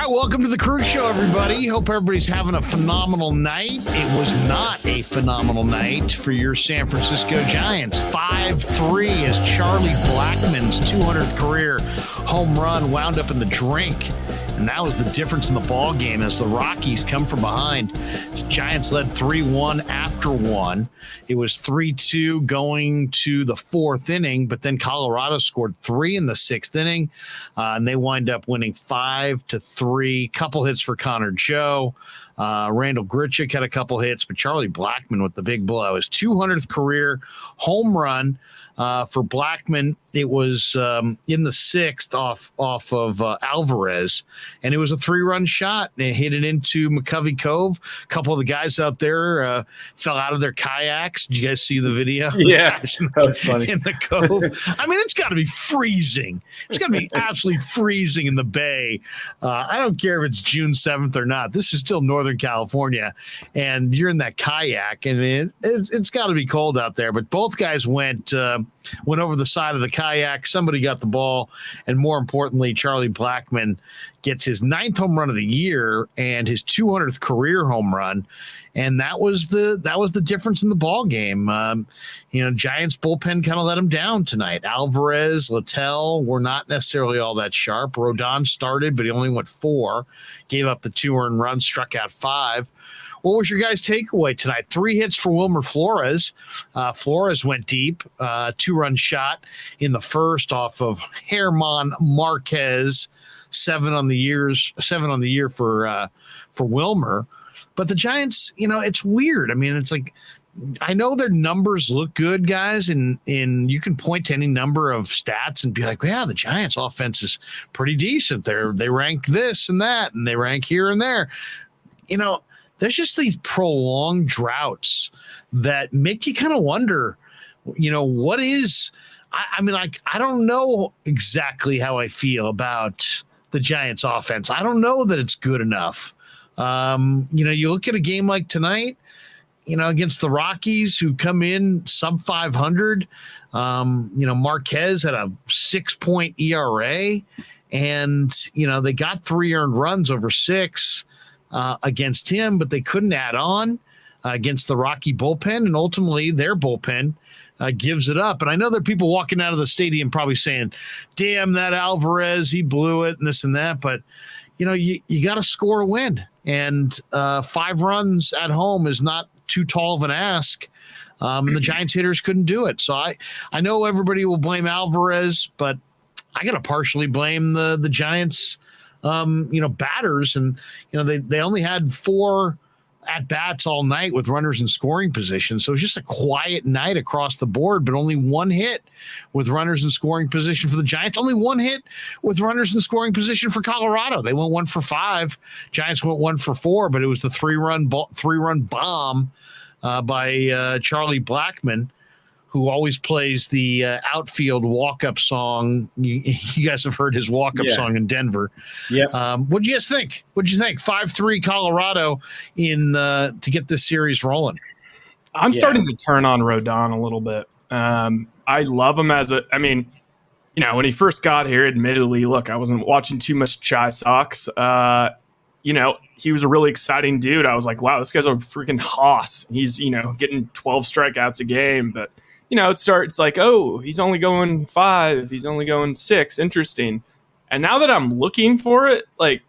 right, welcome to the Krueg Show, everybody. Hope everybody's having a phenomenal night. It was not a phenomenal night for your San Francisco Giants. 5-3 as Charlie Blackmon's 200th career home run wound up in the drink. And that was the difference in the ball game as the Rockies come from behind. The Giants led 3-1 after one. It was 3-2 going to the fourth inning, but then Colorado scored 3 in the sixth inning, and they wind up winning 5-3. Couple hits for Connor Joe. Randall Grichuk had a couple hits, but Charlie Blackmon with the big blow. His 200th career home run for Blackmon. It was in the sixth off of Alvarez, and it was a 3-run shot. And it hit it into Mcovey Cove. A couple of the guys out there fell out of their kayaks. Did you guys see the video? Yeah, that was funny. In the Cove. I mean, it's got to be freezing. It's got to be absolutely freezing in the bay. I don't care if it's June 7th or not. This is still Northern California, and you're in that kayak. I mean, it's got to be cold out there. But both guys went over the side of the kayak. Somebody got the ball, and more importantly, Charlie Blackmon gets his 9th home run of the year and his 200th career home run, and that was the difference in the ball game. Giants bullpen kind of let him down tonight. Alvarez, Littell were not necessarily all that sharp. Rodon started, but he only went 4, gave up the 2 earned runs, struck out 5. What was your guys' takeaway tonight? 3 hits for Wilmer Flores. Flores went deep, 2-run shot in the first off of German Marquez. 7 on the year for Wilmer. But the Giants, it's weird. I mean, it's like, I know their numbers look good, guys, and you can point to any number of stats and be like, well, yeah, the Giants offense is pretty decent. They rank this and that, and they rank here and there. There's just these prolonged droughts that make you kind of wonder, what is, I don't know exactly how I feel about the Giants offense. I don't know that it's good enough. You look at a game like tonight, against the Rockies, who come in sub 500. Marquez had a 6-point ERA, and they got 3 earned runs over 6 against him, but they couldn't add on against the Rocky bullpen, and ultimately their bullpen gives it up. And I know there are people walking out of the stadium probably saying, damn, that Alvarez, he blew it and this and that. But, you got to score a win. And 5 runs at home is not too tall of an ask. And the Giants hitters couldn't do it. So I know everybody will blame Alvarez, but I got to partially blame the Giants, batters. And, they only had 4 at-bats all night with runners in scoring position. So it was just a quiet night across the board, but only 1 hit with runners in scoring position for the Giants. Only 1 hit with runners in scoring position for Colorado. They went 1 for 5. Giants went 1 for 4, but it was the 3-run bomb by Charlie Blackmon, who always plays the outfield walk-up song. You guys have heard his walk-up song in Denver. Yeah. What'd you guys think? 5-3 Colorado to get this series rolling. I'm starting to turn on Rodon a little bit. I love him when he first got here, admittedly, look, I wasn't watching too much Chi Sox. He was a really exciting dude. I was like, wow, this guy's a freaking hoss. He's, getting 12 strikeouts a game, but it starts like, oh, he's only going 5. He's only going 6. Interesting. And now that I'm looking for it, like,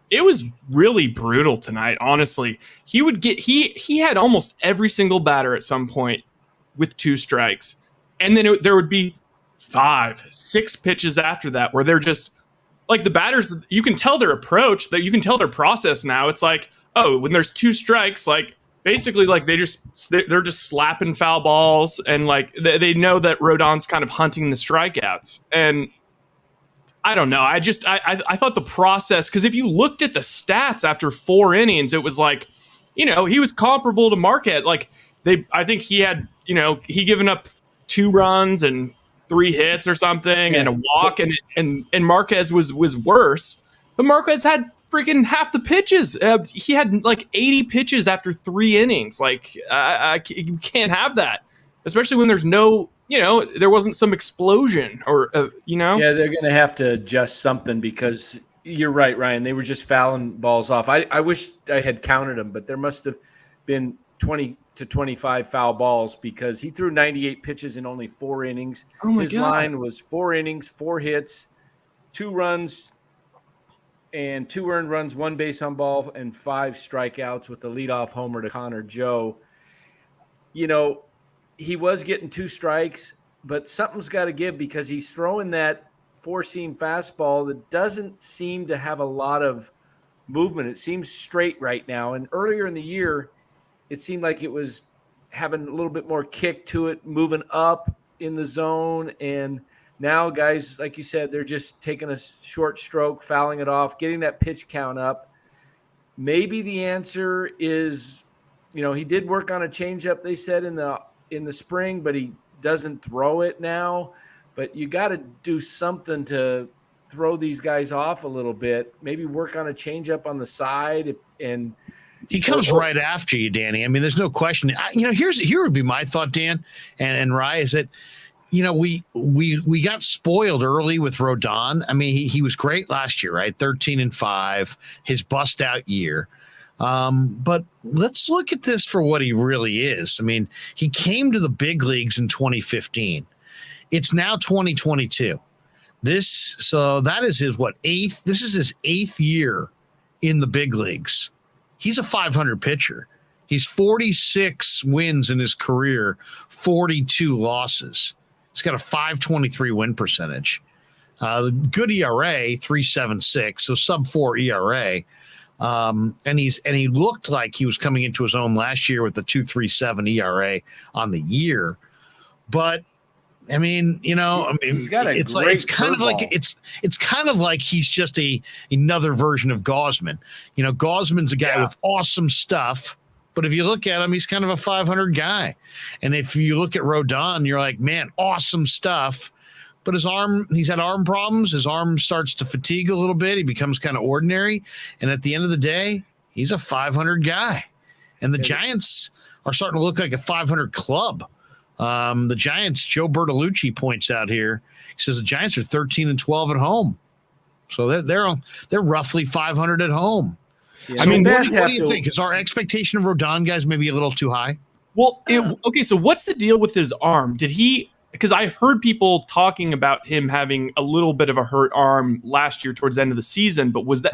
it was really brutal tonight, honestly. He had almost every single batter at some point with 2 strikes. And then there would be 5, 6 pitches after that where they're just, like, the batters, you can tell their approach, that you can tell their process now. It's like, oh, when there's 2 strikes, like, basically, like, they're just slapping foul balls, and like they know that Rodon's kind of hunting the strikeouts. And I don't know. I thought the process, because if you looked at the stats after 4 innings, it was like, he was comparable to Marquez. Like, I think he had, he given up 2 runs and 3 hits or something, and a walk, and Marquez was worse. But Marquez had freaking half the pitches. He had like 80 pitches after 3 innings. Like, you can't have that, especially when there's no, there wasn't some explosion or, Yeah, they're going to have to adjust something, because You're right, Ryan. They were just fouling balls off. I wish I had counted them, but there must have been 20 to 25 foul balls because he threw 98 pitches in only 4 innings. Oh my His God. line was 4 innings, 4 hits, 2 runs, and 2 earned runs, 1 base on ball, and 5 strikeouts with the leadoff homer to Connor Joe. You know, he was getting 2 strikes, but something's got to give because he's throwing that 4-seam fastball that doesn't seem to have a lot of movement. It seems straight right now. And earlier in the year, it seemed like it was having a little bit more kick to it, moving up in the zone. And now guys, like you said, they're just taking a short stroke, fouling it off, getting that pitch count up. Maybe the answer is, you know, he did work on a changeup, they said in the spring, but he doesn't throw it now. But you got to do something to throw these guys off a little bit. Maybe work on a changeup on the side, and he comes right after you, Danny. I mean, there's no question. Here would be my thought, Dan and Rye, is that we got spoiled early with Rodon. I mean, he was great last year, right? 13-5, his bust out year. But let's look at this for what he really is. I mean, he came to the big leagues in 2015. It's now 2022. So that is his eighth. This is his 8th year in the big leagues. He's a 500 pitcher. He's 46 wins in his career, 42 losses. He's got a 5.23 win percentage. Good ERA, 3.76, so sub 4 ERA. And he looked like he was coming into his own last year with the 2.37 ERA on the year. But I mean, he's got a it's great kind of like he's just another version of Gausman. Gausman's a guy with awesome stuff, but if you look at him, he's kind of a 500 guy. And if you look at Rodon, you're like, man, awesome stuff. But he's had arm problems. His arm starts to fatigue a little bit. He becomes kind of ordinary. And at the end of the day, he's a 500 guy. And the Giants are starting to look like a 500 club. The Giants, Joe Bertolucci points out here, he says the Giants are 13-12 at home. So they're roughly 500 at home. Yeah. I mean, what do you think? Is our expectation of Rodon guys maybe a little too high? Well, okay, so what's the deal with his arm? Because I've heard people talking about him having a little bit of a hurt arm last year towards the end of the season, but was that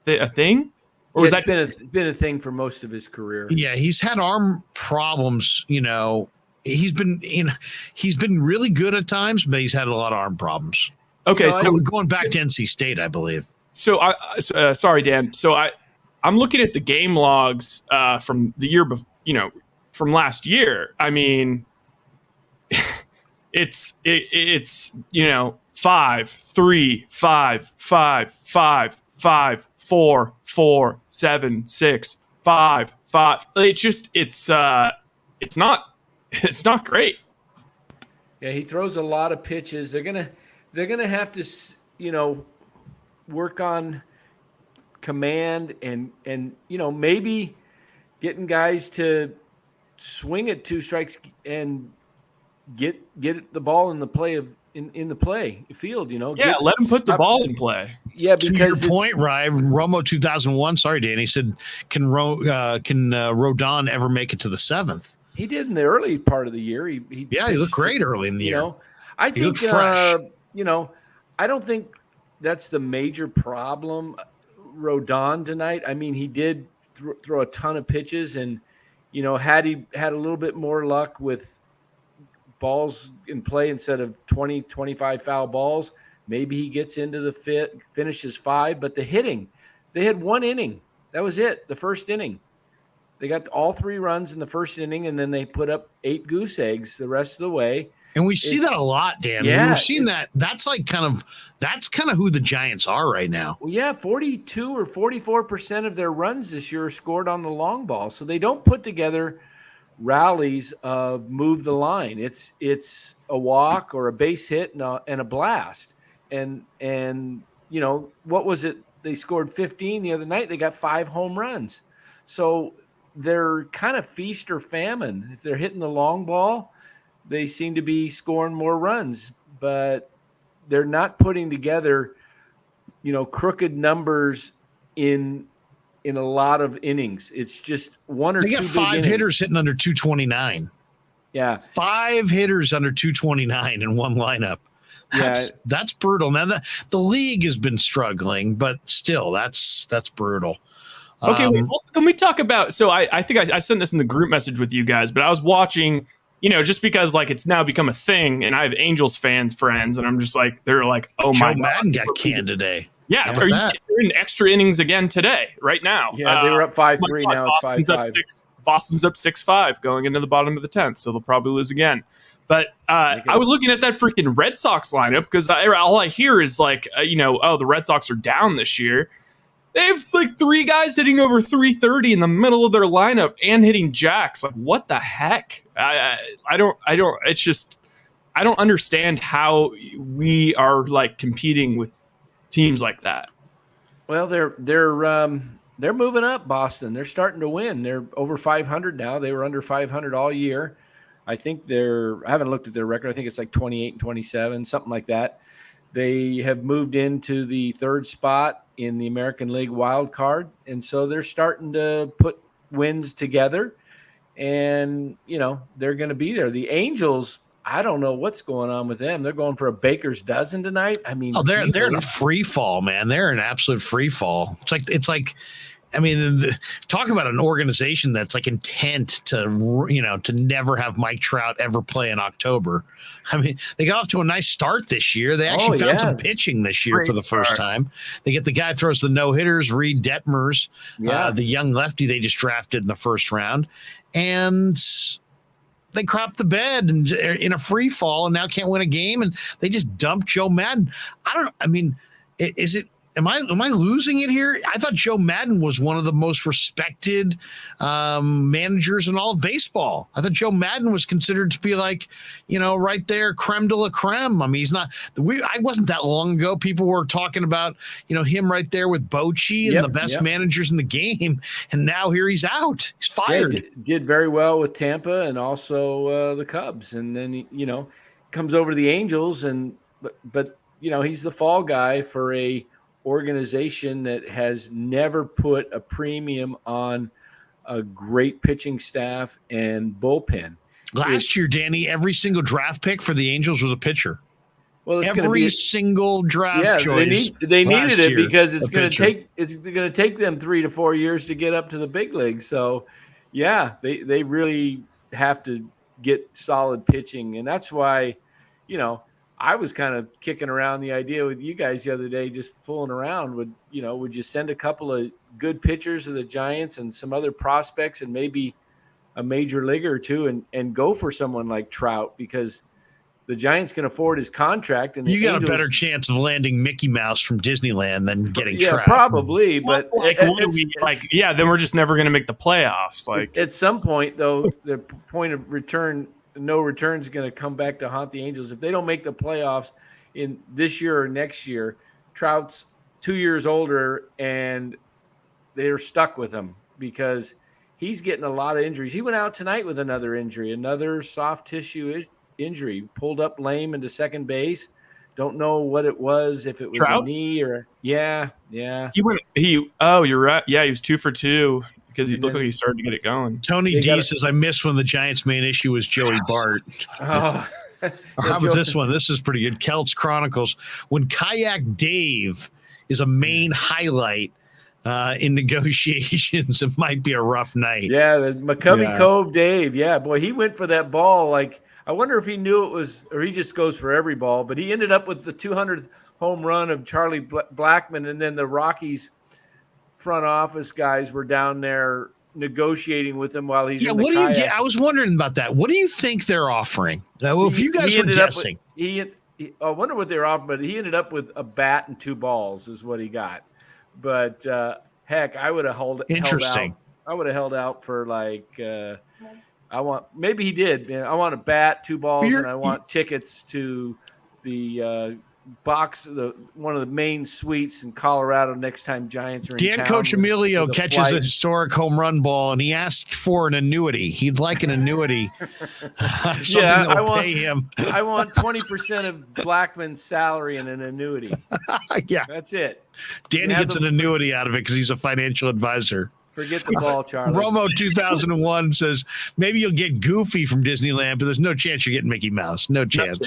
a thing? Or was that it's been a thing for most of his career? Yeah, he's had arm problems, He's been really good at times, but he's had a lot of arm problems. Okay, so going back to NC State, I believe. So sorry, Dan. So I'm looking at the game logs from the year from last year. I mean, it's 5, 3, 5, 5, 5, 5, 4, 4, 7, 6, 5, 5. It's not great. Yeah, he throws a lot of pitches. They're gonna have to, work on command and maybe getting guys to swing at 2 strikes and get the ball in the play in the play field. Yeah, let him put the ball in play. Yeah, to because your point, Ryan, Romo 2001. Sorry, Dan. He said, "Can Rodon ever make it to the 7th?" He did in the early part of the year. He looked great early in the year. I think he looked fresh. I don't think that's the major problem. Rodon tonight. I mean, he did throw a ton of pitches, and had he had a little bit more luck with balls in play instead of 20, 25 foul balls, maybe he gets into the finishes 5. But the hitting, they had 1 inning. That was it. The first inning. They got all 3 runs in the first inning, and then they put up 8 goose eggs the rest of the way. And we see that a lot, Dan. Yeah, we've seen that. That's kind of who the Giants are right now. Well, yeah, 42 or 44% of their runs this year are scored on the long ball. So they don't put together rallies of move the line. It's a walk or a base hit and a blast. And what was it? They scored 15 the other night. They got 5 home runs. So they're kind of feast or famine. If they're hitting the long ball, they seem to be scoring more runs, but they're not putting together crooked numbers in a lot of innings. It's just one or two. They got 5 hitters hitting under 229. Yeah, 5 hitters under 229 in one lineup. That's brutal. Now the league has been struggling, but still, that's brutal. Okay, also, can we talk about? So I think I sent this in the group message with you guys, but I was watching. Just because like it's now become a thing, and I have Angels fans friends, and I'm just like, they're like, oh my God, Joe Madden got canned today. Yeah, are you in extra innings again today, right now? Yeah, they were up 5-3. Now it's 5-5. Boston's up 6-5 going into the bottom of the 10th, so they'll probably lose again. But I was looking at that freaking Red Sox lineup because all I hear is like, the Red Sox are down this year. They have like 3 guys hitting over 330 in the middle of their lineup and hitting jacks. Like, what the heck? I don't. It's just I don't understand how we are like competing with teams like that. Well, they're moving up. Boston. They're starting to win. They're over 500 now. They were under 500 all year. I think I haven't looked at their record. I think it's like 28 and 27, something like that. They have moved into the 3rd spot in the American League wild card. And so they're starting to put wins together, and, they're going to be there. The Angels, I don't know what's going on with them. They're going for a baker's dozen tonight. I mean, they're in a free fall, man. They're in absolute free fall. It's like, talk about an organization that's like intent to never have Mike Trout ever play in October. I mean, they got off to a nice start this year. They actually found some pitching this year for the first time. They get the guy throws the no-hitters, Reed Detmers, the young lefty they just drafted in the first round. And they cropped the bed and in a free fall and now can't win a game. And they just dumped Joe Madden. I don't know. I mean, is it, Am I losing it here? I thought Joe Madden was one of the most respected managers in all of baseball. I thought Joe Madden was considered to be like, right there, creme de la creme. I mean, he's not. I wasn't that long ago. People were talking about, him right there with Bochy and the best managers in the game, and now here he's out. He's fired. Yeah, did very well with Tampa and also the Cubs, and then comes over to the Angels, and but he's the fall guy for a organization that has never put a premium on a great pitching staff and bullpen. Last year, Danny, every single draft pick for the Angels was a pitcher. Well, it's every single draft choice. They needed it because it's going to take them 3 to 4 years to get up to the big leagues. So, they really have to get solid pitching, and that's why, I was kind of kicking around the idea with you guys the other day, just fooling around. Would you send a couple of good pitchers to the Giants and some other prospects and maybe a major leaguer or two and go for someone like Trout, because the Giants can afford his contract. And you got a better chance of landing Mickey Mouse from Disneyland than getting Trout. Probably. But then we're just never going to make the playoffs. Like at some point, though, the point of return. No return is going to come back to haunt the Angels. If they don't make the playoffs in this year or next year, Trout's 2 years older and they're stuck with him because he's getting a lot of injuries. He went out tonight with another injury, another soft tissue injury, pulled up lame into second base. Don't know what it was, if it was Trout? a knee or yeah. You're right. Yeah, he was 2 for 2. Because he looked like he started to get it going. Tony D says, I miss when the Giants' main issue was Joey Bart. Oh. Or how about this one? This is pretty good. Celts Chronicles. When Kayak Dave is a main highlight in negotiations, it might be a rough night. Yeah, the Mcovey Cove Dave. Yeah, boy, he went for that ball. Like, I wonder if he knew it was, or he just goes for every ball. But he ended up with the 200th home run of Charlie Blackmon, and then the Rockies front office guys were down there negotiating with him while he's in the kayak. What do you get? I was wondering about that. What do you think they're offering? If you guys were guessing. I wonder what they're offering, but he ended up with a bat and 2 balls is what he got. But heck, I would have held out. I would have held out for maybe he did. I want a bat, 2 balls, and I want tickets to the one of the main suites in Colorado next time Giants are in Dan town. Coccimilgio with a catches flight. a historic home run ball, and he asked for an annuity. He'd like an annuity. Something that will pay him. I want 20% of Blackman's salary and an annuity. Yeah. That's it. Danny gets an annuity out of it because he's a financial advisor. Forget the ball, Charlie. Romo 2001 says, maybe you'll get Goofy from Disneyland, but there's no chance you're getting Mickey Mouse. No chance.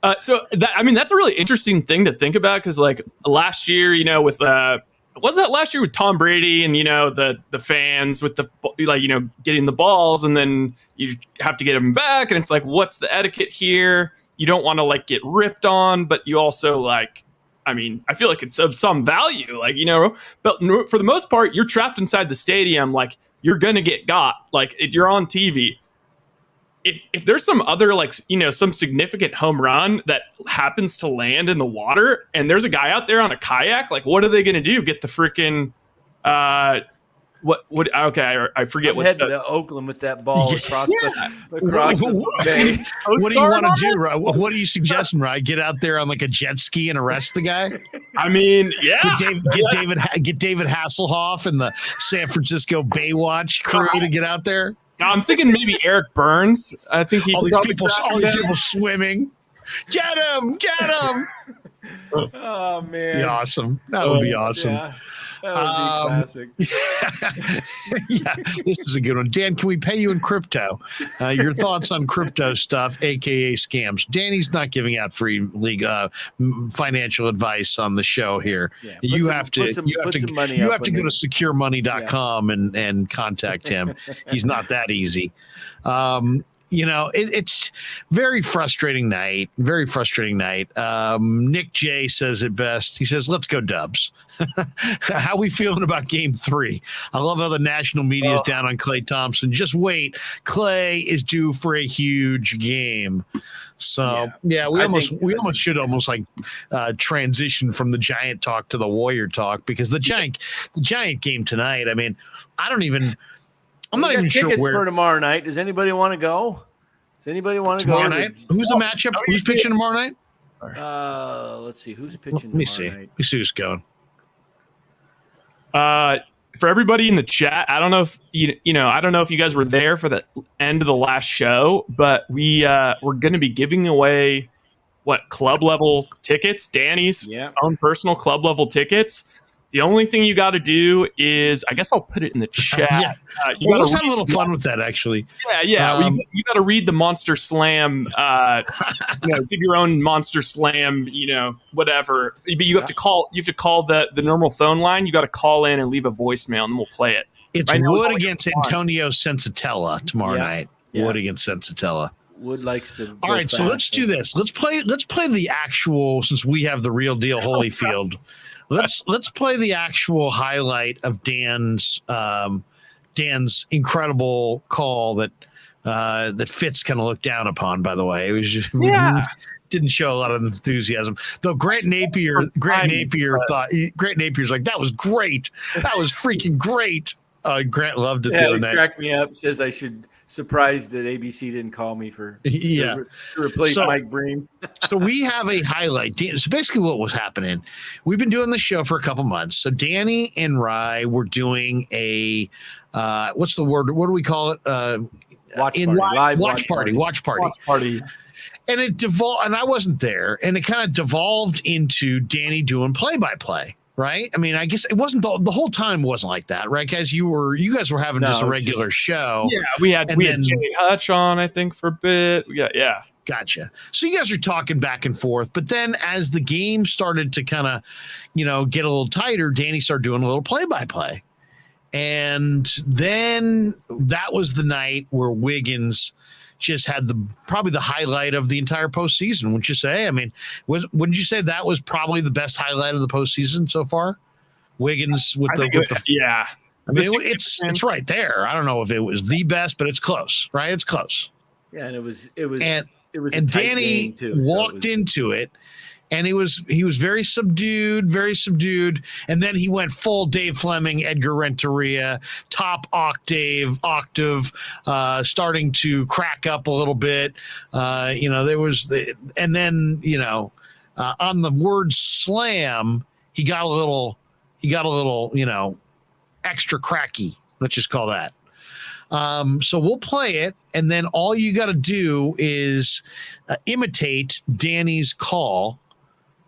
That's a really interesting thing to think about because, like, last year, with was that last year with Tom Brady and the fans with the getting the balls and then you have to get them back and it's like, what's the etiquette here? You don't want to get ripped on, but you also I feel like it's of some value, but for the most part, you're trapped inside the stadium. You're going to get got, you're on TV. If there's some other, some significant home run that happens to land in the water and there's a guy out there on a kayak, what are they going to do? Get the freaking, I forget I'm heading to Oakland with that ball across the bay. What do you want to do, Ryan? What are you suggesting, Ryan? Get out there on a jet ski and arrest the guy? I mean, yeah. Get David Hasselhoff and the San Francisco Baywatch crew to get out there. I'm thinking maybe Eric Burns. I think all these people swimming. Get him! Oh man, be awesome. That would be awesome. Yeah. That would be classic. Yeah, this is a good one. Dan, can we pay you in crypto? Your thoughts on crypto stuff, aka scams? Danny's not giving out free league financial advice on the show here. Yeah, you have to go to securemoney.com and contact him. He's not that easy. It's very frustrating night. Very frustrating night. Nick J says it best. He says, let's go Dubs. How we feeling about game 3? I love how the national media is down on Klay Thompson. Just wait. Klay is due for a huge game. So, we almost should transition from the Giant talk to the Warrior talk because the Giant game tonight, I'm not even sure where. For tomorrow night. Does anybody want to go? Tomorrow night? Who's the matchup? Who's pitching tomorrow night? Let's see. Who's pitching Let me tomorrow see. night? Let me see who's going. For everybody in the chat, I don't know if I don't know if you guys were there for the end of the last show, but we're going to be giving away club level tickets, Danny's own personal club level tickets. The only thing you got to do is, I guess I'll put it in the chat. Let's have a little fun with that, actually. Yeah. You got to read the Monster Slam. Give your own Monster Slam. Whatever. But you have to call. You have to call the normal phone line. You got to call in and leave a voicemail, and then we'll play it. It's Wood against Antonio Sensatella tomorrow night. Yeah. Wood against Sensatella. Wood likes to. All right, so let's do this. Let's play the actual. Since we have the real deal, Holyfield. Let's play the actual highlight of Dan's incredible call that Fitz kind of looked down upon. By the way, it was just didn't show a lot of enthusiasm. Though Grant Napier's like, that was great. That was freaking great. Grant loved it the other night. Cracked me up. Says I should. Surprised that ABC didn't call me to replace Mike Breen. So we have a highlight. So basically what was happening, we've been doing the show for a couple months. So Danny and Rye were doing a what's the word? What do we call it? Watch party. And it devolved, and I wasn't there, and it kind of devolved into Danny doing play-by-play. Right. I mean, I guess it wasn't the whole time wasn't like that. Right, guys? You guys were having just a regular show. Yeah. We had Jay Hutch on, I think, for a bit. Yeah. Gotcha. So you guys are talking back and forth. But then as the game started to kind of, get a little tighter, Danny started doing a little play-by-play. And then that was the night where Wiggins just had probably the highlight of the entire postseason. Wouldn't you say? I mean, wouldn't you say that was probably the best highlight of the postseason so far? Wiggins with the I mean, it's right there. I don't know if it was the best, but it's close, right? It's close. Yeah, and it was and Danny walked into it. And he was very subdued, and then he went full Dave Fleming, Edgar Renteria, top octave, starting to crack up a little bit. There was, and then on the word slam, he got a little, extra cracky. Let's just call that. So we'll play it, and then all you got to do is imitate Danny's call.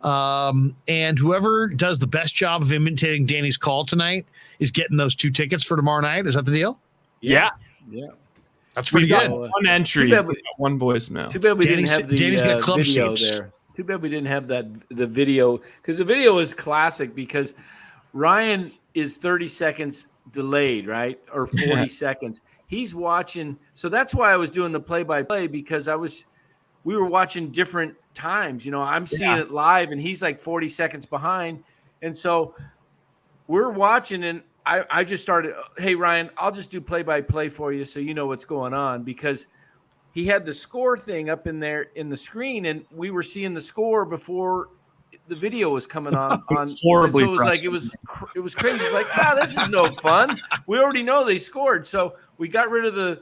And whoever does the best job of imitating Danny's call tonight is getting those 2 tickets for tomorrow night. Is that the deal? Yeah. That's pretty good. One entry, one voicemail. Too bad we didn't have the video seats there. Too bad we didn't have the video, because the video is classic, because Ryan is 30 seconds delayed, right? Or 40 seconds. He's watching. So that's why I was doing the play-by-play, because we were watching different times. I'm seeing it live, and he's like 40 seconds behind. And so we're watching, and I just started, hey, Ryan, I'll just do play-by-play for you so you know what's going on, because he had the score thing up in there in the screen, and we were seeing the score before the video was coming on. Horribly so it was crazy. It's like, this is no fun. We already know they scored. So we got rid of the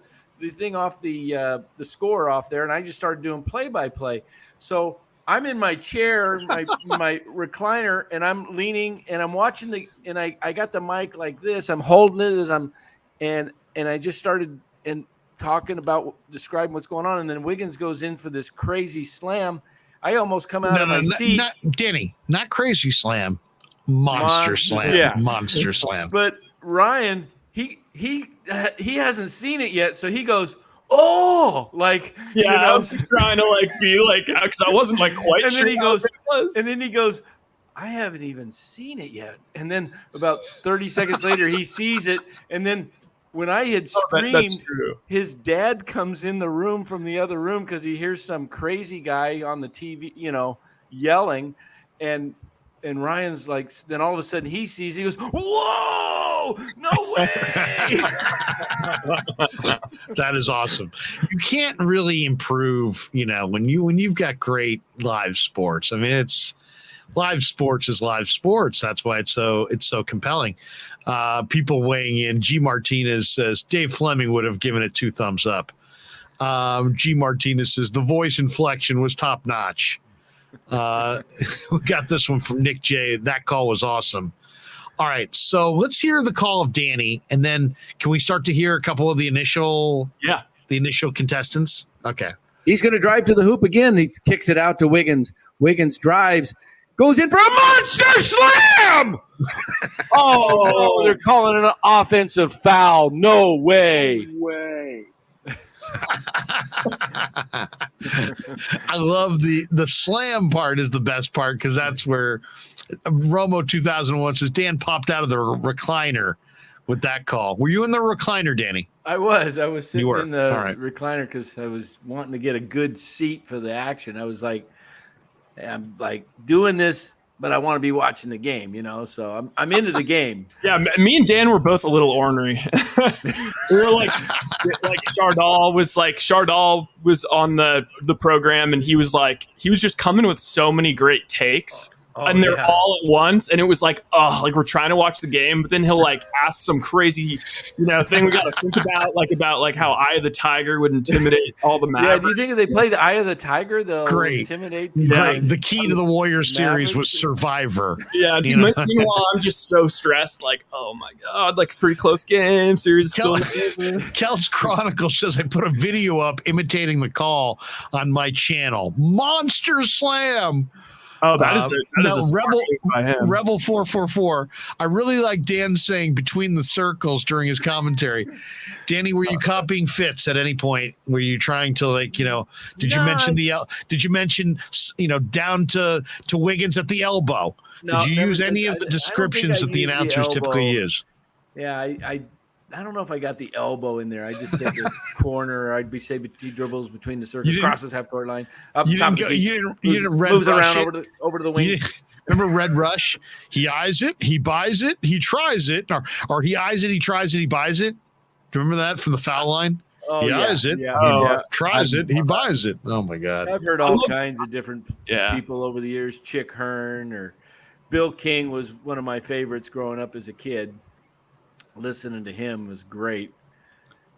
thing off the score off there, and I just started doing play-by-play. So I'm in my chair, my recliner, and I'm leaning, and I'm watching and I got the mic like this. I'm holding it as and I just started talking about describing what's going on, and then Wiggins goes in for this crazy slam. I almost come out of my seat. Not Danny, not crazy slam, monster slam. Yeah. Monster slam. But Ryan, he hasn't seen it yet, so he goes, "Oh!" Like, I was trying to be because I wasn't quite and sure. And then he goes, "I haven't even seen it yet." And then about 30 seconds later, he sees it, and then when I had screamed, his dad comes in the room from the other room because he hears some crazy guy on the TV, yelling. And Ryan's like, then all of a sudden he goes, "Whoa, no way." That is awesome. You can't really improve, when you've got great live sports. I mean, live sports is live sports. That's why it's so compelling. People weighing in. G Martinez says Dave Fleming would have given it 2 thumbs up. G Martinez says the voice inflection was top notch. We got this one from Nick J. That call was awesome. All right, so let's hear the call of Danny, and then can we start to hear a couple of the initial contestants? Okay. He's going to drive to the hoop again. He kicks it out to Wiggins. Wiggins drives, goes in for a monster slam. Oh, they're calling it an offensive foul. No way. I love the slam part is the best part, because that's where Romo 2001 says Dan popped out of the recliner with that call. Were you in the recliner, Danny? I was sitting in the recliner because I was wanting to get a good seat for the action. I was like, I'm doing this, but I want to be watching the game, so I'm into the game. Yeah, me and Dan were both a little ornery. We were like Chardal was on the program, and he was just coming with so many great takes. And they're all at once, and it was we're trying to watch the game, but then he'll ask some crazy, thing we got to think about how Eye of the Tiger would intimidate all the Mavericks. Yeah, do you think if they play the Eye of the Tiger, they'll intimidate? Yeah, the key to the Warriors series was Survivor. Yeah, meanwhile, I'm just so stressed. Oh my god, pretty close game series. Kelch Chronicle says I put a video up imitating the call on my channel. Monster slam. Oh, that is a Rebel 444. I really like Dan saying between the circles during his commentary. Danny, were you copying Fitz at any point? Were you trying to did you mention down to Wiggins at the elbow? No, did you use any of the descriptions that the announcers typically use? Yeah, I don't know if I got the elbow in there. I just said the corner. I'd be say he dribbles between the circles, crosses half court line. You didn't red moves rush around over to the wing. Remember Red Rush? He eyes it, he buys it, he tries it, or he eyes it, he tries it, he buys it. Do you remember that from the foul line? Oh, he eyes it, tries it, he buys it. Oh my God! I've heard all kinds of different people over the years. Chick Hearn or Bill King was one of my favorites growing up as a kid. Listening to him was great.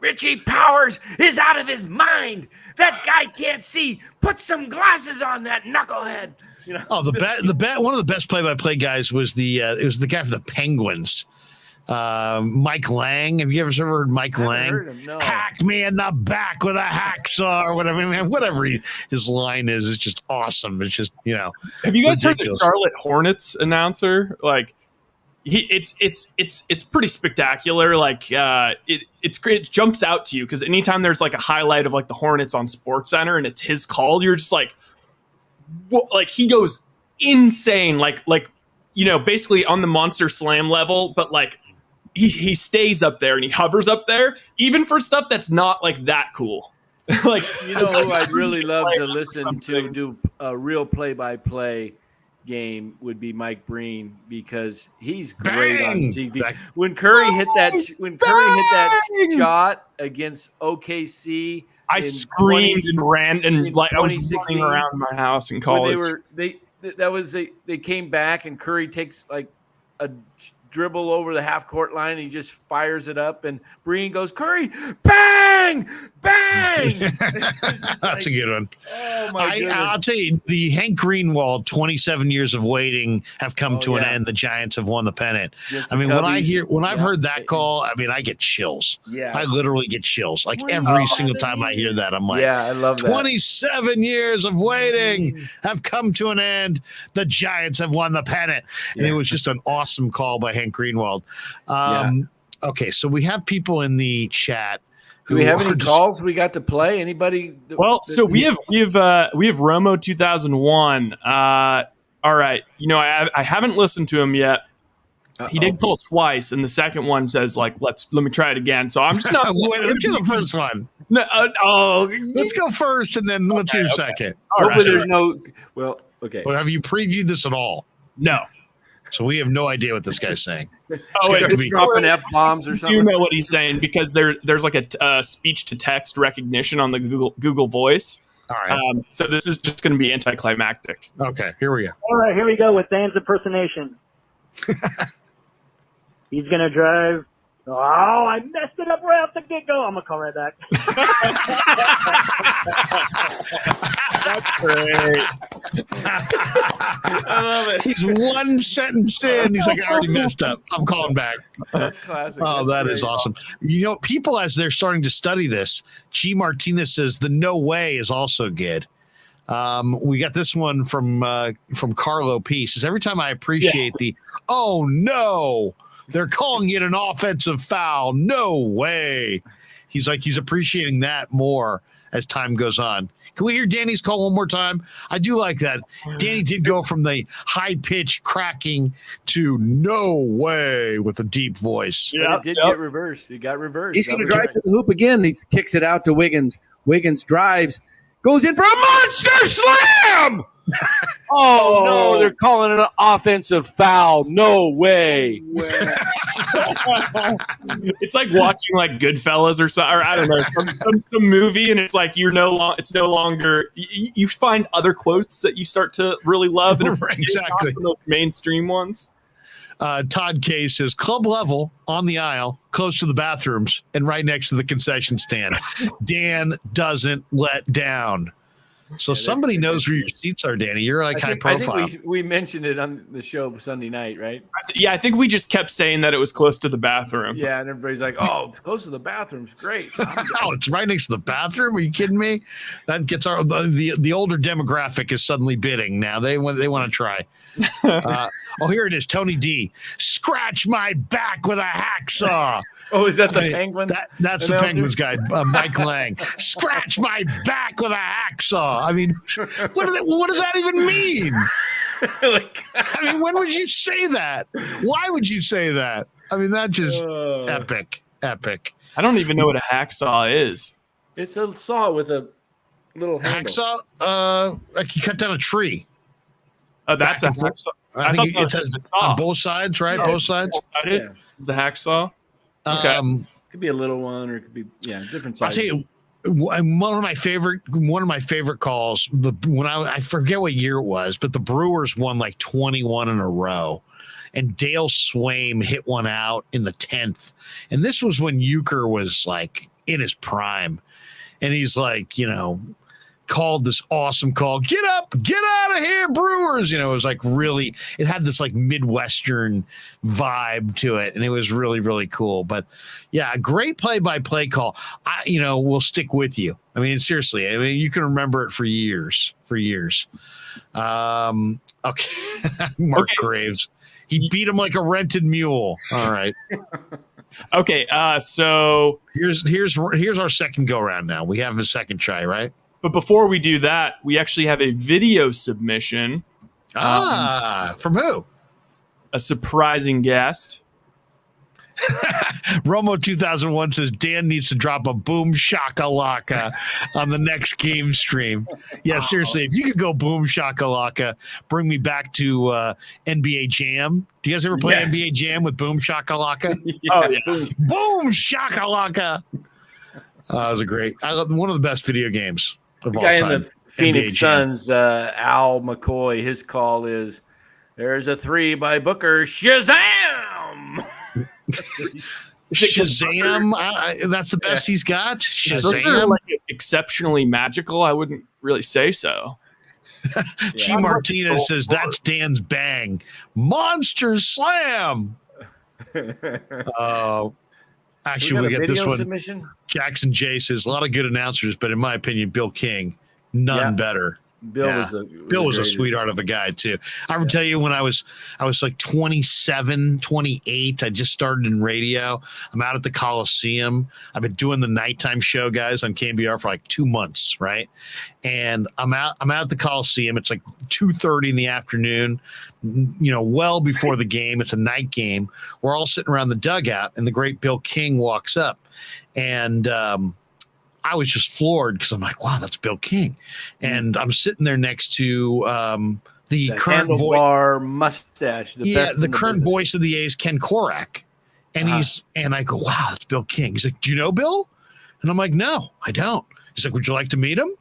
Richie Powers is out of his mind. That guy can't see. Put some glasses on that knucklehead. You know. Oh, one of the best play-by-play guys was it was the guy for the Penguins. Mike Lang. Have you ever heard Mike Lang? Heard him, no. Hacked me in the back with a hacksaw or whatever. Man, whatever his line is just awesome. It's just, Have you guys ridiculous. heard the Charlotte Hornets announcer? Like, it's pretty spectacular. Like, it's great. It jumps out to you because anytime there's like a highlight of like the Hornets on SportsCenter and it's his call, you're just like, what? Like he goes insane. Like basically on the Monster Slam level, but like. He stays up there and he hovers up there, even for stuff that's not like that cool. Like who I'd really love to listen to do a real play-by-play game would be Mike Breen because he's great on TV. When Curry hit that shot against OKC, I screamed and ran and like I was running around my house in college. They came back and Curry takes like a dribble over the half court line and he just fires it up and Breen goes, Curry, bang, bang. That's a good one. Oh my goodness. I'll tell you, the Hank Greenwald 27 years of waiting have come to an end. The Giants have won the pennant. Yes, I mean, when I've heard that call, I mean, I get chills. Yeah. I literally get chills. Like every single time I hear that, I'm like, yeah, I love that. 27 years of waiting have come to an end. The Giants have won the pennant. And it was just an awesome call by Hank Greenwald. Okay, so we have people in the chat. Do we have any calls we got to play? Anybody? Well, so we have Romo 2001. All right, I haven't listened to him yet. He did call twice, and the second one says like, let me try it again. So I'm just not. Let's do the first one. No, let's go first, and then let's do second. Hopefully, there's no. Well, okay. Well, have you previewed this at all? No. So we have no idea what this guy's saying. He's dropping F-bombs or something. You know what he's saying because there's like a speech to text recognition on the Google Voice. All right. So this is just going to be anticlimactic. Okay, here we go. All right, here we go with Dan's impersonation. He's going to drive. Oh, I messed it up right off the get-go. I'm going to call right back. That's great. I love it. He's one sentence in. He's like, I already messed up. I'm calling back. That's classic. Oh, that is awesome. People, as they're starting to study this, G. Martinez says the no way is also good. We got this one from Carlo P. Says, every time I appreciate oh, no, they're calling it an offensive foul. No way. He's appreciating that more as time goes on. Can we hear Danny's call one more time? I do like that. Danny did go from the high-pitched cracking to no way with a deep voice. Yeah, it did get reversed. It got reversed. He's going to drive to the hoop again. He kicks it out to Wiggins. Wiggins drives, goes in for a monster slam. Oh, no, they're calling it an offensive foul. No way. It's like watching like Goodfellas or I don't know, some movie, and it's like it's no longer. You find other quotes that you start to really love, and exactly those mainstream ones. Todd K says club level on the aisle, close to the bathrooms, and right next to the concession stand. Dan doesn't let down. So somebody knows where your seats are, Danny. You're like high profile. I think we mentioned it on the show Sunday night, right? I think we just kept saying that it was close to the bathroom. Yeah, and everybody's like, "Oh, it's close to the bathroom's great." Oh, it's right next to the bathroom. Are you kidding me? That gets the older demographic is suddenly bidding now. They want to try. Here it is. Tony D. Scratch my back with a hacksaw. Oh, is that the Penguins? That's the Penguins guy, Mike Lang. Scratch my back with a hacksaw. I mean, what does that even mean? I mean, when would you say that? Why would you say that? I mean, that's just epic. I don't even know what a hacksaw is. It's a saw with a little handle. Hacksaw? Like you cut down a tree. Oh, that's a hacksaw. I think it says on both sides, right? Both sides. Yeah. The hacksaw. Okay. Could be a little one, or it could be different sizes. I'll tell you, one of my favorite calls. When I forget what year it was, but the Brewers won like 21 in a row, and Dale Swaim hit one out in the 10th, and this was when Euchre was like in his prime. And he's like, called this awesome call, get up, get out of here, Brewers. It was like really, it had this like Midwestern vibe to it. And it was really, really cool. But yeah, great play-by-play call. We'll stick with you. I mean, seriously, you can remember it for years. Okay. Mark Graves. He beat him like a rented mule. All right. Okay. So here's our second go round now. We have a second try, right? but before we do that, we actually have a video submission. From who? A surprising guest. Romo 2001 says Dan needs to drop a boom shakalaka on the next game stream. Yeah, seriously, if you could go boom shakalaka, bring me back to NBA Jam. Do you guys ever play NBA Jam with boom shakalaka? Oh yeah, boom shakalaka. That was one of the best video games of The all guy time. in the Phoenix NBA Jam. Suns, Al McCoy, his call is, "There's a 3 by Booker. Shazam!" Shazam. That's the best he's got. Shazam, like exceptionally magical. I wouldn't really say so. G Martinez says that's Dan's bang. Monster slam. Actually, we get this one. Submission? Jackson J says a lot of good announcers, but in my opinion, Bill King, none better. Bill was a sweetheart of a guy too. I would tell you when I was like 27, 28, I just started in radio. I'm out at the Coliseum. I've been doing the nighttime show, guys, on KBR for like 2 months, right? And I'm out at the Coliseum. It's like 2:30 in the afternoon, well before the game. It's a night game. We're all sitting around the dugout, and the great Bill King walks up, and I was just floored because I'm like, wow, that's Bill King. And I'm sitting there next to the current handlebar mustache. The current voice of the A's, Ken Korak. And I go, wow, that's Bill King. He's like, do you know Bill? And I'm like, no, I don't. He's like, would you like to meet him?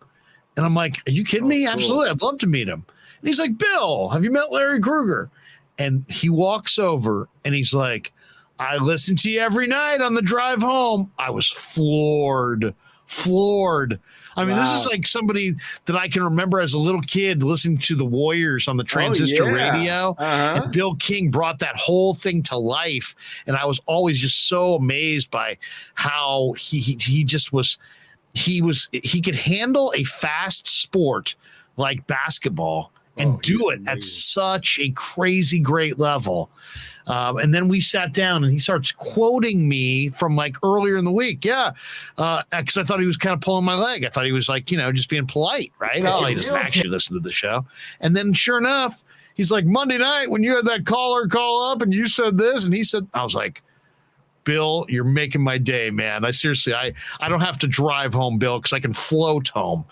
And I'm like, are you kidding me? Cool. Absolutely. I'd love to meet him. And he's like, Bill, have you met Larry Krueger? And he walks over and he's like, I listen to you every night on the drive home. I was floored. I mean, This is like somebody that I can remember as a little kid listening to the Warriors on the transistor radio. And Bill King brought that whole thing to life. And I was always just so amazed by how he just was. He could handle a fast sport like basketball and do it at such a crazy great level. And then we sat down and he starts quoting me from like earlier in the week. Yeah. Because I thought he was kind of pulling my leg. I thought he was like, just being polite, right? He doesn't actually listen to the show. And then sure enough, he's like, Monday night when you had that caller call up and you said this and he said, I was like, Bill, you're making my day, man. I don't have to drive home, Bill, because I can float home,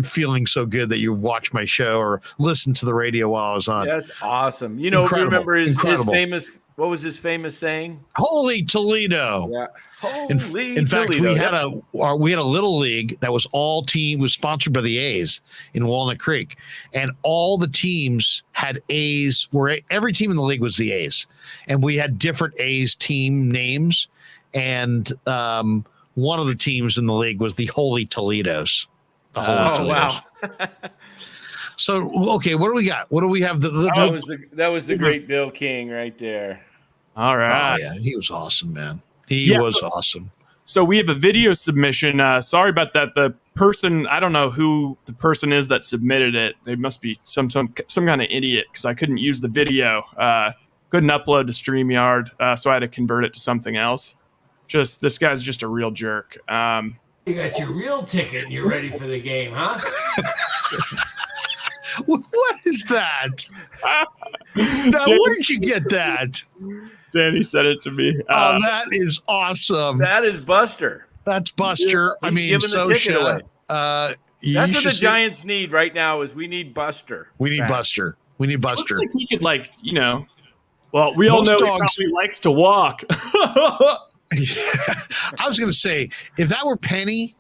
feeling so good that you watch my show or listen to the radio while I was on. That's awesome. Remember his famous, what was his famous saying? Holy Toledo. Yeah. In fact, we had a little league that was was sponsored by the A's in Walnut Creek, and all the teams had A's. Every team in the league was the A's, and we had different A's team names. And one of the teams in the league was the Holy Toledos. Wow! So okay, what do we got? What do we have? That was the great Bill King right there. All right. Oh, yeah, he was awesome, man. He was awesome. So we have a video submission. Sorry about that. The person, I don't know who the person is that submitted it. They must be some kind of idiot because I couldn't use the video. Couldn't upload to StreamYard, so I had to convert it to something else. This guy's just a real jerk. You got your real ticket and you're ready for the game, huh? What is that? Now, where did you get that? Danny said it to me. That is awesome. That is Buster. That's Buster. He's giving the ticket away. That's what the Giants need right now is we need Buster. We need Buster. Looks like he could well, we all know he probably likes to walk. I was going to say, if that were Penny,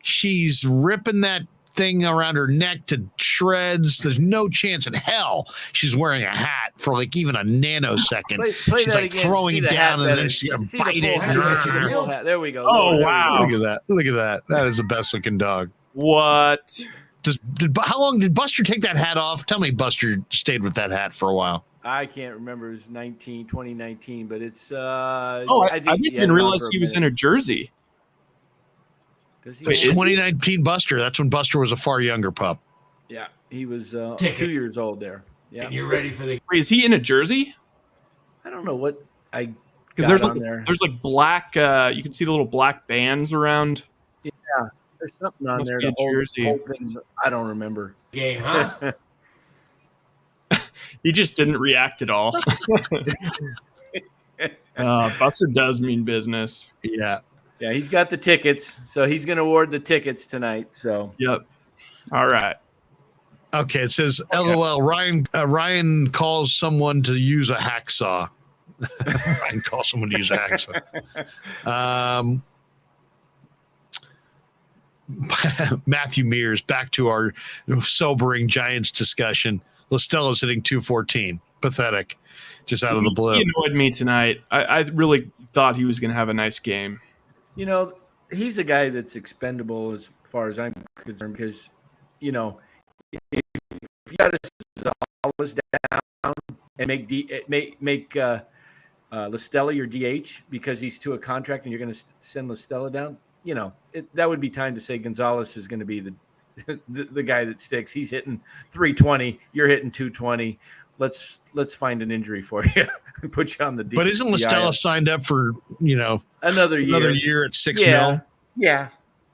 she's ripping that thing around her neck to shreds. There's no chance in hell she's wearing a hat for like even a nanosecond. Play She's that like again. throwing See it the down hat and then better. she's gonna See the bite full it. hat. See the full hat. There we go. Oh, There we wow. go. Look at that. Look at that. That is the best looking dog. What? How long did Buster take that hat off? Tell me Buster stayed with that hat for a while. I can't remember. It was 2019, but it's. I think didn't he had even it on realize for he was in minute. a jersey. Does he Wait, It's have- is he? 2019 Buster. That's when Buster was a far younger pup. Yeah, he was Ticket. 2 years old there. Yeah, And you're ready for the Wait, is he in a jersey? I don't know what I Because got on there. there's like black. You can see the little black bands around. There's something on Must there. be The a whole jersey. thing. I don't remember. game, huh? He just didn't react at all. Buster does mean business. Yeah. Yeah, he's got the tickets, so he's going to award the tickets tonight. So Yep. All right. Okay. It says, LOL. Ryan calls someone to use a hacksaw. Ryan calls someone to use a hacksaw. Matthew Mears, back to our sobering Giants discussion. Listella's hitting 214. Pathetic. Just out of the blue. He annoyed me tonight. I really thought he was going to have a nice game. you know, he's a guy that's expendable as far as I'm concerned because, you know, if you got to Gonzalez down and make Listella your DH because he's to a contract and you're going to send Listella down, you know, that would be time to say Gonzalez is going to be the guy that sticks. He's hitting 320. You're hitting 220. Let's find an injury for you and put you on the DL. But isn't Listella signed up for, another year at $6 million? Yeah,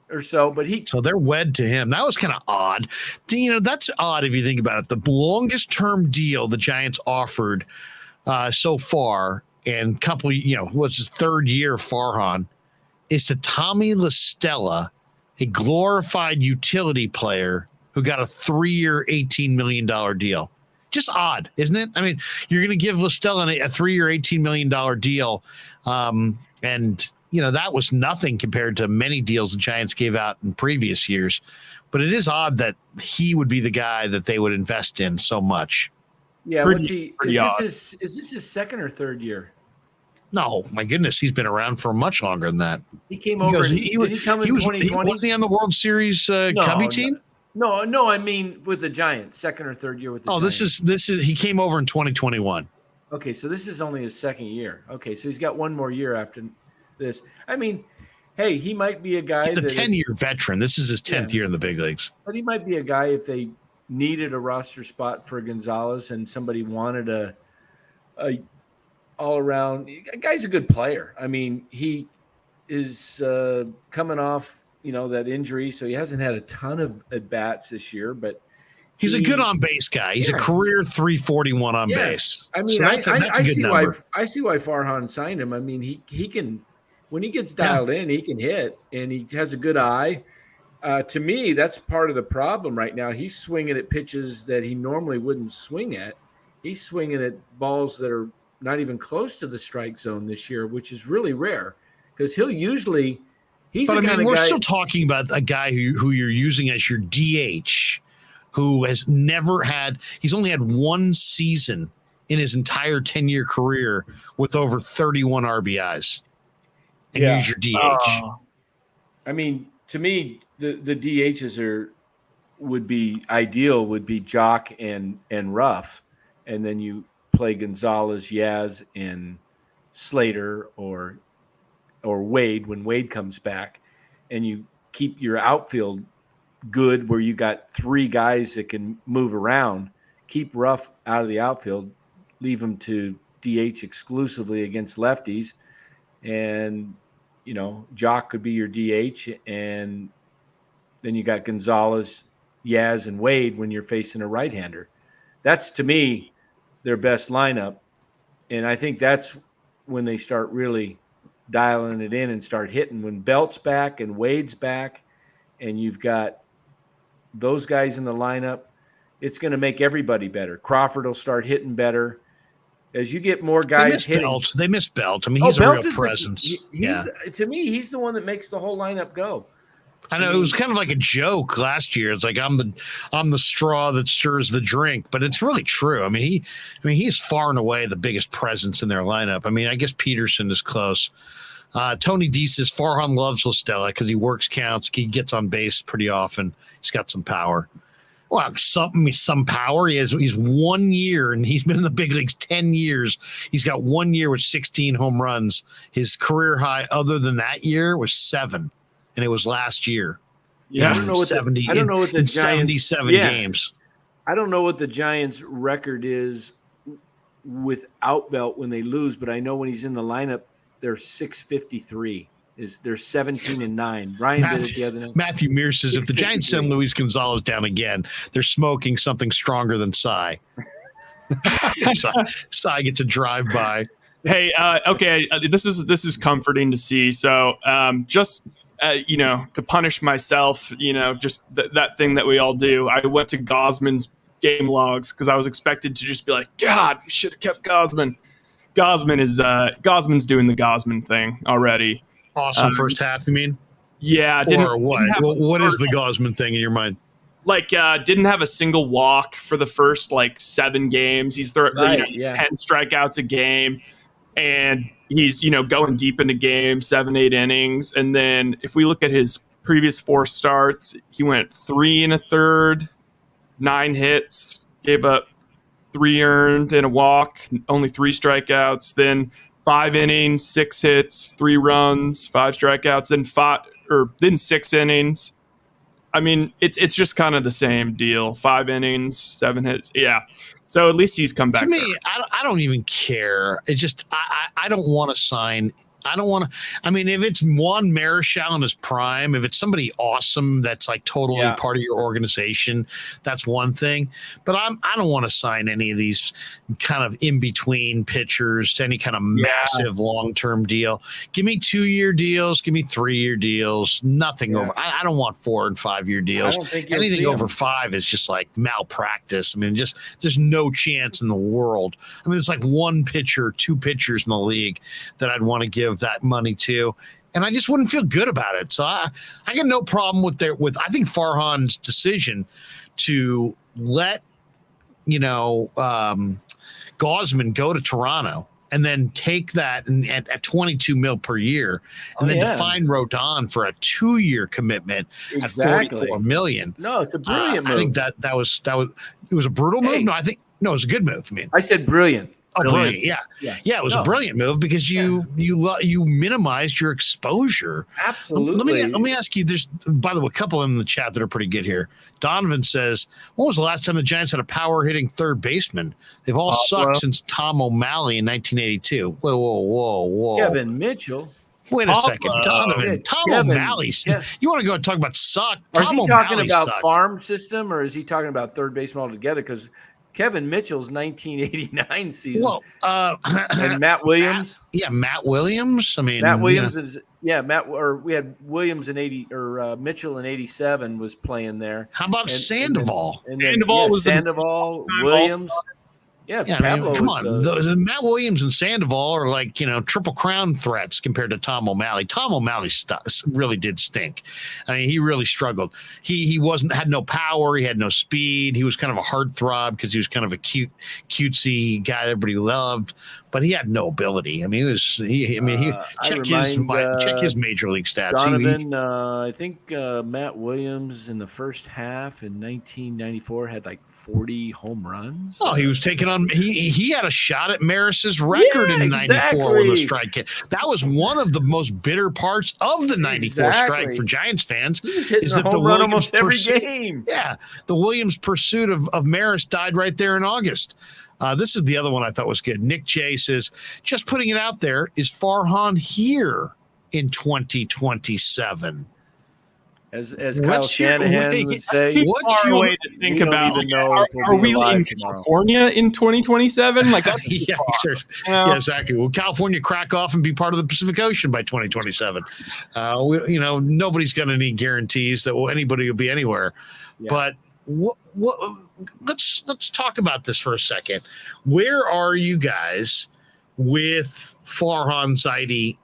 or so. But So they're wed to him. That was kind of odd. That's odd if you think about it. The longest term deal the Giants offered so far, and what's his third year, Farhan, is to Tommy Listella, a glorified utility player who got a 3-year, $18 million deal. Just odd, isn't it? I mean, you're going to give Listella a 3-year, $18 million deal. And that was nothing compared to many deals the Giants gave out in previous years. But it is odd that he would be the guy that they would invest in so much. yeah, Pretty odd. is this his second or third year? No, my goodness, he's been around for much longer than that. He came over. Did he come in 2020? Wasn't he on the World Series Cubby team? No, I mean with the Giants, second or third year with the Giants. This is he came over in 2021. Okay, so this is only his second year. Okay, so he's got one more year after this. I mean, hey, he might be a guy. He's a 10-year veteran. This is his 10th year in the big leagues. But he might be a guy if they needed a roster spot for Gonzalez and somebody wanted a all around. A guy's a good player. I mean, he is coming off that injury, so he hasn't had a ton of at bats this year, but he's a good on base guy. He's a career 341 on base. I mean, so that's a good see number. I see why Farhan signed him. I mean, he can, when he gets dialed in, he can hit, and he has a good eye. To me, that's part of the problem right now. He's swinging at pitches that he normally wouldn't swing at. He's swinging at balls that are not even close to the strike zone this year, which is really rare because he'll usually. We're still talking about a guy who you're using as your DH, who has he's only had one season in his entire 10-year career with over 31 RBIs. And use your DH. I mean, to me, the DHs would be ideal, would be Jock and Ruff, and then you play Gonzalez, Yaz, and Slater or Wade when Wade comes back, and you keep your outfield good where you got 3 guys that can move around. Keep Ruff out of the outfield, leave him to DH exclusively against lefties, and Jock could be your DH, and then you got Gonzalez, Yaz, and Wade when you're facing a right-hander. That's, to me, their best lineup, and I think that's when they start really dialing it in and start hitting. When Belt's back and Wade's back and you've got those guys in the lineup, it's going to make everybody better. Crawford will start hitting better. As you get more guys hitting. They miss Belt. I mean, he's a real presence. To me, he's the one that makes the whole lineup go. I know it was kind of like a joke last year. It's like I'm the straw that stirs the drink, but it's really true. I mean, he's far and away the biggest presence in their lineup. I mean, I guess Peterson is close. Tony D says Farhan loves Listella because he works counts. He gets on base pretty often. He's got some power. Well, some power. He's 1 year, and he's been in the big leagues 10 years. He's got 1 year with 16 home runs. His career high, other than that year, was 7, and it was last year. Yeah, I don't know what the Giants 77 games. I don't know what the Giants' record is without Belt when they lose, but I know when he's in the lineup, they're 653. They're 17-9. Ryan did it the other night. Matthew Mears says if the Giants send Luis Gonzalez down again, they're smoking something stronger than Cy. Cy gets a drive by. Hey, okay, this is comforting to see. So, to punish myself, just that thing that we all do. I went to Gosman's game logs because I was expected to just be like, God, we should have kept Gosman. Gosman's doing the Gosman thing already. Awesome first half, you mean? Yeah. Or what? What is the Gosman thing in your mind? Like, didn't have a single walk for the first 7 games. He's 10 strikeouts a game, and he's going deep into games, 7-8 innings. And then if we look at his previous 4 starts, he went 3 1/3, 9 hits, gave up 3 earned and a walk, only 3 strikeouts. Then 5 innings, 6 hits, 3 runs, 5 strikeouts, then 6 innings. I mean, it's just kind of the same deal. 5 innings, 7 hits. Yeah. So at least he's come back. To me, I don't even care. It just I don't want to sign. I don't want to. I mean, if it's Juan Marichal in his prime, if it's somebody awesome that's totally part of your organization, that's one thing. But I don't want to sign any of these kind of in between pitchers to any kind of massive long term deal. Give me 2-year deals. Give me 3-year deals. Nothing over. I don't want 4 and 5 year deals. I don't think anything over 5 is just malpractice. I mean, there's no chance in the world. I mean, it's 1 pitcher, 2 pitchers in the league that I'd want to give that money to, and I just wouldn't feel good about it. So I got no problem with I think Farhan's decision to let Gosman go to Toronto and then take that at $22 million per year, and define Rodon for a 2-year commitment at $44 million. No, it's a brilliant move. I think that was it was a brutal move. No, it was a good move. I mean, I said brilliant. Oh, brilliant. Yeah. It was a brilliant move because you minimized your exposure. Absolutely. Let me ask you, there's, by the way, a couple in the chat that are pretty good here. Donovan says, when was the last time the Giants had a power hitting third baseman? They've all sucked since Tom O'Malley in 1982. Whoa. Kevin Mitchell. Wait a second. Donovan. Tom O'Malley. Yeah. You want to go talk about suck? Is he talking about farm system, or is he talking about third baseman altogether? Because Kevin Mitchell's 1989 season. Well, and Matt Williams. Matt Williams. I mean, Matt Williams is we had Williams in 80 or Mitchell in 87 was playing there. How about Sandoval? Sandoval, Williams. Yeah, Pablo come on. Matt Williams and Sandoval are Triple Crown threats compared to Tom O'Malley. Tom O'Malley really did stink. I mean, he really struggled. He had no power. He had no speed. He was kind of a heartthrob because he was kind of a cutesy guy that everybody loved, but he had no ability. I mean, check his major league stats. Donovan, I think Matt Williams in the first half in 1994 had 40 home runs. Oh, he was taking on. He had a shot at Maris's record in '94 when the strike hit. That was one of the most bitter parts of the '94 strike for Giants fans. Is that the Williams almost every game? Yeah, the Williams pursuit of Maris died right there in August. This is the other one I thought was good. Nick J says, just putting it out there, is Farhan here in 2027 As Kyle Shanahan would say, what's your way to think about? Are we in California in 2027? Exactly. Will California crack off and be part of the Pacific Ocean by 2027? Nobody's going to need guarantees that anybody will be anywhere. Yeah. But let's talk about this for a second. Where are you guys with Farhan Zaidi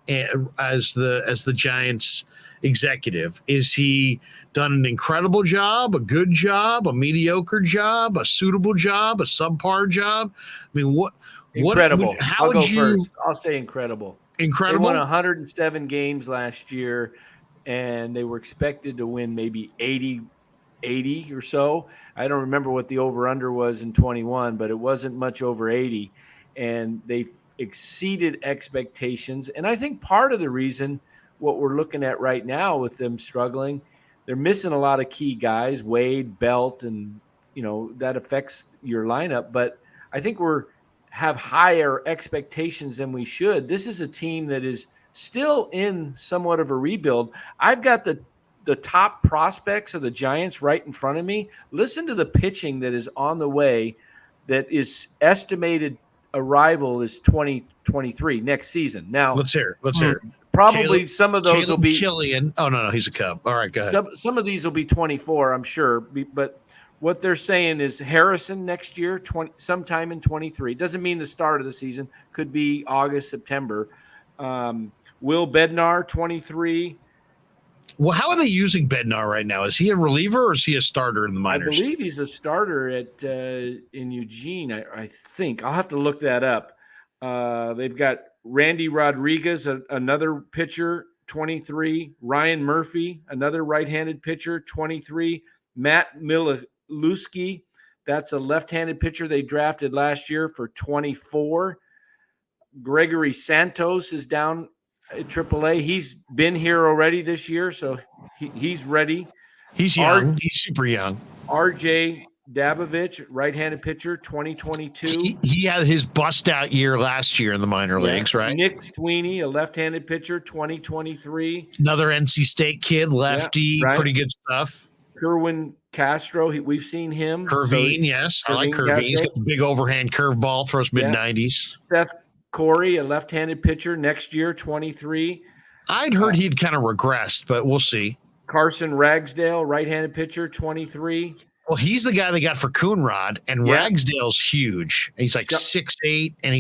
as the Giants executive? Is he done an incredible job, a good job, a mediocre job, a suitable job, a subpar job? I mean, Incredible. How I'll would go you? first. I'll say incredible. Incredible. They won 107 games last year, and they were expected to win maybe 80 or so. I don't remember what the over-under was in 21, but it wasn't much over 80. And they exceeded expectations. And I think part of the reason what we're looking at right now with them struggling, they're missing a lot of key guys, Wade, Belt, and, that affects your lineup. But I think have higher expectations than we should. This is a team that is still in somewhat of a rebuild. I've got the top prospects of the Giants right in front of me. Listen to the pitching that is on the way, that is estimated arrival is 2023 next season. Now let's hear it. Probably some of those will be Killian. Oh no, he's a Cub. All right, go ahead. Some of these will be 24, I'm sure, but what they're saying is Harrison next year, sometime in 23. Doesn't mean the start of the season. Could be August, September. Will Bednar, 23. Well, how are they using Bednar right now? Is he a reliever or is he a starter in the minors? I believe he's a starter in Eugene, I think. I'll have to look that up. They've got Randy Rodriguez, another pitcher, 23. Ryan Murphy, another right-handed pitcher, 23. Matt Miluski, that's a left-handed pitcher they drafted last year for 24. Gregory Santos is down at AAA. He's been here already this year, so he's ready. He's young. He's super young. RJ Dabovich, right-handed pitcher, 2022. He had his bust-out year last year in the minor leagues, right? Nick Sweeney, a left-handed pitcher, 2023. Another NC State kid, lefty, pretty good stuff. Kerwin Castro, we've seen him. Curvine, yes. I like Curvine. He's got the big overhand curveball, throws mid-90s. Seth Corey, a left-handed pitcher, next year, 23. I'd heard he'd kind of regressed, but we'll see. Carson Ragsdale, right-handed pitcher, 23. Well, he's the guy they got for Coonrod, and Ragsdale's huge. He's like 6'8", and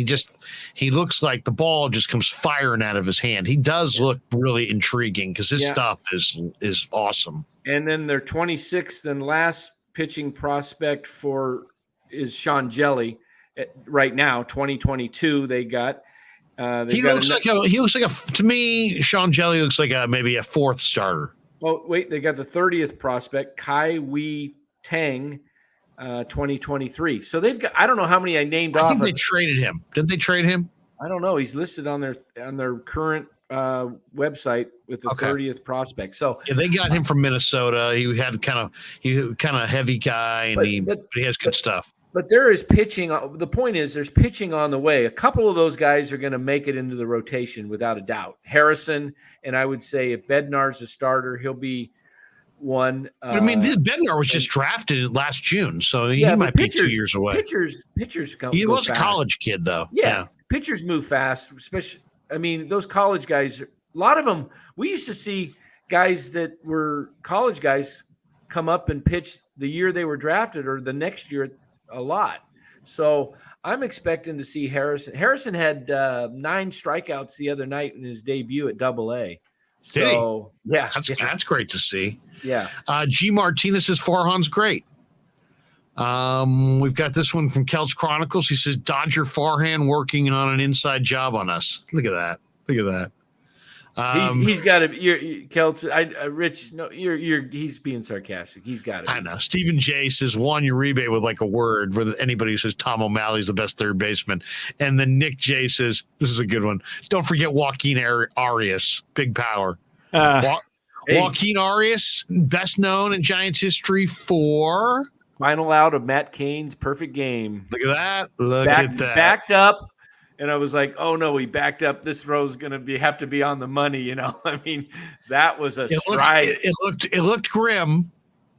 he looks like the ball just comes firing out of his hand. He does look really intriguing because his stuff is awesome. And then their 26th and last pitching prospect is Sean Jelly. Right now, 2022, they got. To me, Sean Jelly looks like maybe a fourth starter. Oh, wait, they got the 30th prospect, Kai Wee Tang, 2023. So they've got, I don't know how many I named off. I think they traded him. Didn't they trade him? I don't know. He's listed on their current website with the 30th prospect. So they got him from Minnesota. He had kind of a heavy guy, and but he has good stuff. But there is pitching. The point is, there's pitching on the way. A couple of those guys are going to make it into the rotation without a doubt. Harrison, and I would say if Bednar's a starter, he'll be one. I mean, this Bednar was just drafted last June, so he might be 2 years away. Pitchers go. He was fast. a college kid, though. Yeah, pitchers move fast. Especially, I mean, those college guys. A lot of them. We used to see guys that were college guys come up and pitch the year they were drafted or the next year. A lot. So I'm expecting to see Harrison. Harrison had 9 strikeouts the other night in his debut at AA. So that's great to see. Yeah. G Martinez's Farhan's great. We've got this one from Kelch Chronicles. He says Dodger Farhan working on an inside job on us. Look at that. He's got to. Kelch. Rich. No, he's being sarcastic. He's got it. I know. Stephen J says Juan Uribe with like a word for anybody who says Tom O'Malley's the best third baseman, and then Nick J says this is a good one. Don't forget Joaquin Arias, big power. Joaquin Arias, best known in Giants history for final out of Matt Cain's perfect game. Look at that. Look at that. Backed up. And I was like, oh no, he backed up. This throw's going to have to be on the money. I mean, that was a strike. It looked grim.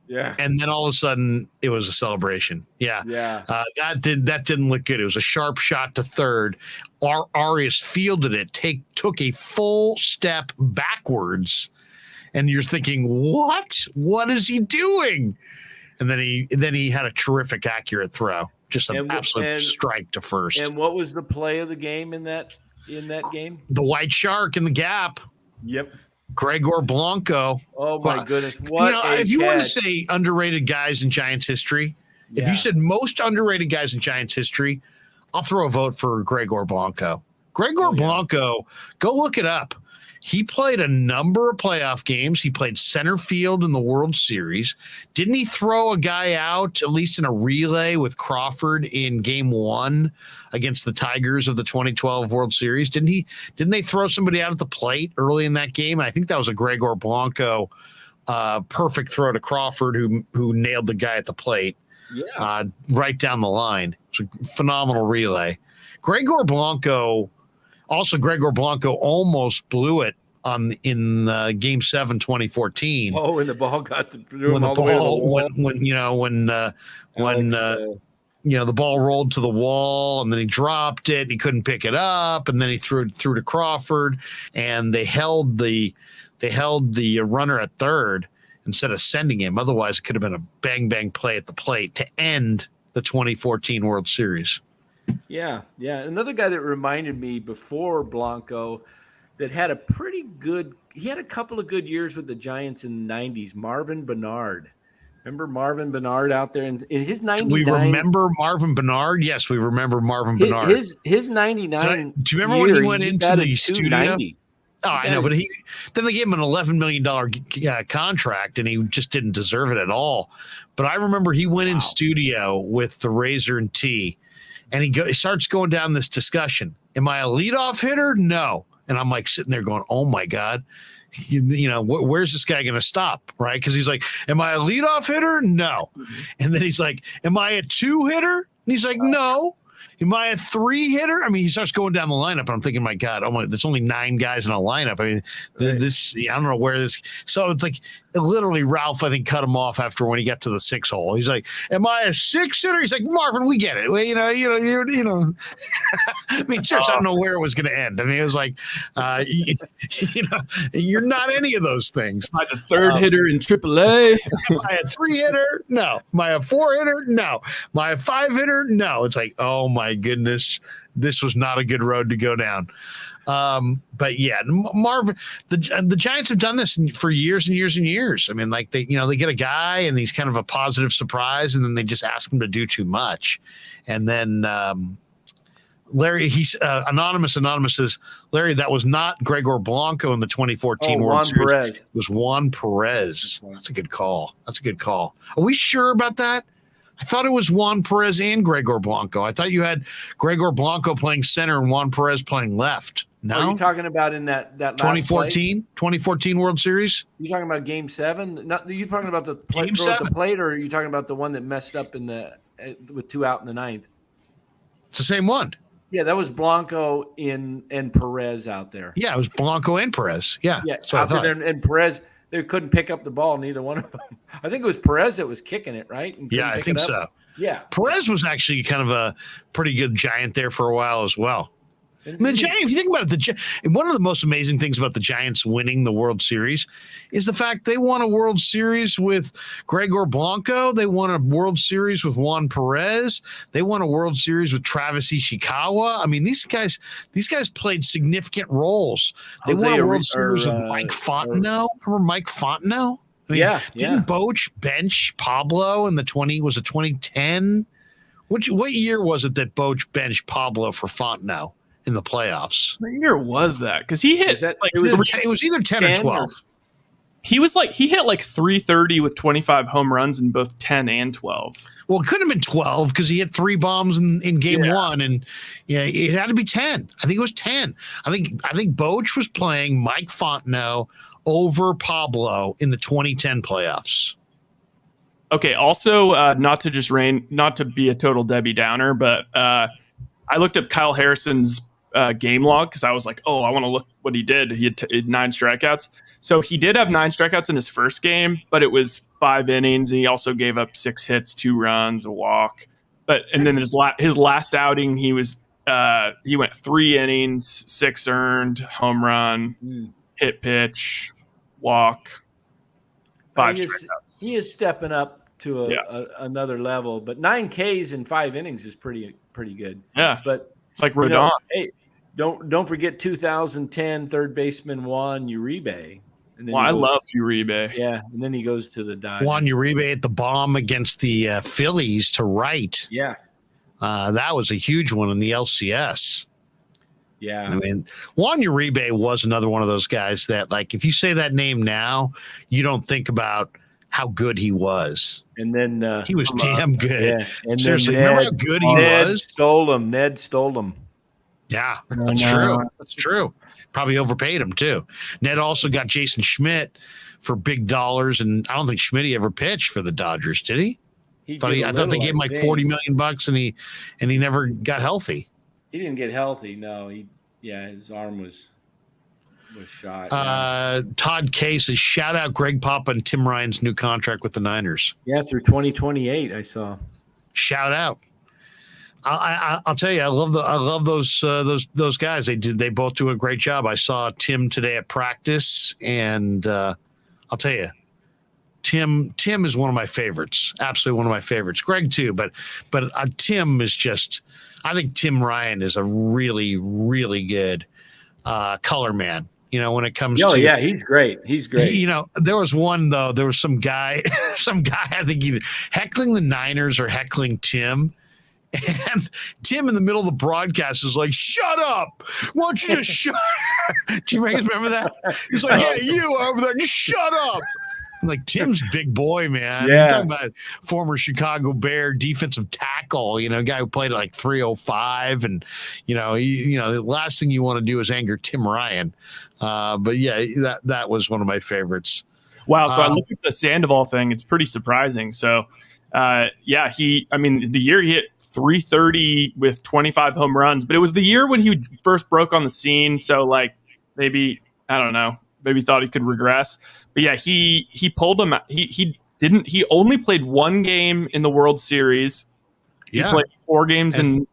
Yeah. And then all of a sudden it was a celebration. Yeah. Yeah. That didn't look good. It was a sharp shot to third. Arias fielded it, took a full step backwards. And you're thinking, what is he doing? And then he had a terrific accurate throw. Just an absolute strike to first. And what was the play of the game in that game? The white shark in the gap. Yep. Gregor Blanco. Oh my Well, goodness! What a if you want to catch. say underrated guys in Giants history, if Yeah. you said most underrated guys in Giants history, I'll throw a vote for Gregor Blanco. Gregor Blanco, go look it up. He played a number of playoff games. He played center field in the World Series. Didn't he throw a guy out, at least in a relay with Crawford in game 1 against the Tigers of the 2012 World Series? Didn't they throw somebody out at the plate early in that game? And I think that was a Gregor Blanco perfect throw to Crawford who nailed the guy at the plate. Yeah. Right down the line. It's a phenomenal relay. Gregor Blanco almost blew it in Game 7, 2014. Oh, and the ball got through When him the all the way to the ball, wall. when the ball rolled to the wall and then he dropped it, he couldn't pick it up, and then he threw it to Crawford, and they held the runner at third instead of sending him. Otherwise, it could have been a bang play at the plate to end the 2014 World Series. Yeah. Another guy that reminded me before Blanco that had a couple of good years with the Giants in the 90s, Marvin Bernard. Remember Marvin Bernard out there in his 99? We remember Marvin Bernard? Yes, we remember Marvin Bernard. His 99. Do you remember when he went into the studio? 290. Oh, I know, but then they gave him an $11 million contract, and he just didn't deserve it at all. But I remember he went in studio with the Razor and T, and he starts going down this discussion. Am I a leadoff hitter? No. And I'm like sitting there going, oh, my God. Where's this guy going to stop, right? Because he's like, am I a leadoff hitter? No. And then he's like, am I a 2-hitter? And he's like, no. Am I a 3-hitter? I mean, he starts going down the lineup, and I'm thinking, my God, there's only 9 guys in a lineup. I mean, I don't know where this. So it's like literally Ralph, I think, cut him off after when he got to the 6 hole. He's like, am I a 6-hitter? He's like, Marvin, we get it. Well, you know. I mean, seriously, I don't know where it was going to end. I mean, it was like, you're not any of those things. Am I the 3rd hitter in AAA? Am I a 3-hitter? No. Am I a 4-hitter? No. Am I a 5-hitter? No. It's like, oh my goodness, this was not a good road to go down. But yeah, Marvin, the Giants have done this for years and years and years. I mean, like they get a guy and he's kind of a positive surprise, and then they just ask him to do too much. And then Larry, he's anonymous says, Larry, that was not Gregor Blanco in the 2014 World Series. Perez. It was Juan Perez. That's a good call. Are we sure about that? I thought it was Juan Perez and Gregor Blanco. I thought you had Gregor Blanco playing center and Juan Perez playing left. No, Are you talking about in that last 2014 World Series? You talking about Game 7? Not, are you talking about the play, Game throw at the 7. plate, or are you talking about the one that messed up with 2 out in the 9th? It's the same one. Yeah, that was Blanco and Perez out there. Yeah, it was Blanco and Perez. Yeah, out there, and Perez, they couldn't pick up the ball, neither one of them. I think it was Perez that was kicking it, right? Yeah, I think so. Yeah, Perez was actually kind of a pretty good Giant there for a while as well. I mean, the Giants, if you think about it, one of the most amazing things about the Giants winning the World Series is the fact they won a World Series with Gregor Blanco. They won a World Series with Juan Perez. They won a World Series with Travis Ishikawa. I mean, these guys played significant roles. They won a World Series with Mike Fontenot. Remember Mike Fontenot? I mean, didn't Boch bench Pablo in the 2010? What year was it that Boch benched Pablo for Fontenot in the playoffs? What year was that? Because he hit it was either 10 or 12. He hit like 330 with 25 home runs in both 10 and 12. Well, it could have been 12 because he hit 3 bombs in game 1, and it had to be 10. I think it was 10. I think Boch was playing Mike Fontenot over Pablo in the 2010 playoffs. Okay. Also, not to be a total Debbie Downer, but I looked up Kyle Harrison's game log because I was like, I want to look what he did. He had 9 strikeouts. So he did have 9 strikeouts in his first game, but it was 5 innings. And he also gave up 6 hits, 2 runs, a walk. And then his last outing, he went 3 innings, 6 earned, home run, hit pitch, walk, 5 strikeouts. He is stepping up to another level. But 9 Ks in 5 innings is pretty good. Yeah, but it's like Rodon. Hey, don't forget 2010 third baseman Juan Uribe. And then Well, he I goes- love Uribe. Yeah, and then he goes to the Dodgers. Juan Uribe at the bomb against the Phillies to right. Yeah, That was a huge one in the LCS. yeah. I mean, Juan Uribe was another one of those guys that, like, if you say that name now, you don't think about how good he was. And then He was damn good. yeah. And Seriously, then remember how good he Ned was? stole him. Ned stole him. Yeah, that's true. That's true. Probably overpaid him too. Ned also got Jason Schmidt for big dollars, and I don't think Schmidt ever pitched for the Dodgers, did he? He But did a I thought they little, gave him I like think. $40 million, and he never got healthy. He didn't get healthy. No, his arm was shot. Yeah. Todd K says, shout out Greg Papa and Tim Ryan's new contract with the Niners. Yeah, through 2028, I saw. Shout out. I'll tell you, I love those guys. They both do a great job. I saw Tim today at practice, and I'll tell you, Tim is one of my favorites. Absolutely one of my favorites. Greg too, but Tim is just. I think Tim Ryan is a really, really good color man. You know, when it comes to. Oh yeah, he's great. He's great. You know, there was one though. There was some guy. I think either heckling the Niners or heckling Tim. And Tim in the middle of the broadcast is like, shut up. Why don't you just shut up? Do you guys remember that? He's like, yeah, you over there, just shut up. I'm like, Tim's big boy, man. Yeah. You're talking about former Chicago Bear defensive tackle, you know, guy who played at like 305. And, the last thing you want to do is anger Tim Ryan. But yeah, that was one of my favorites. Wow. So I looked at the Sandoval thing. It's pretty surprising. So, the year he hit 330 with 25 home runs, but it was the year when he first broke on the scene. So like maybe, I don't know, maybe thought he could regress, but yeah, he pulled him. He only played one game in the World Series. He played 4 games 2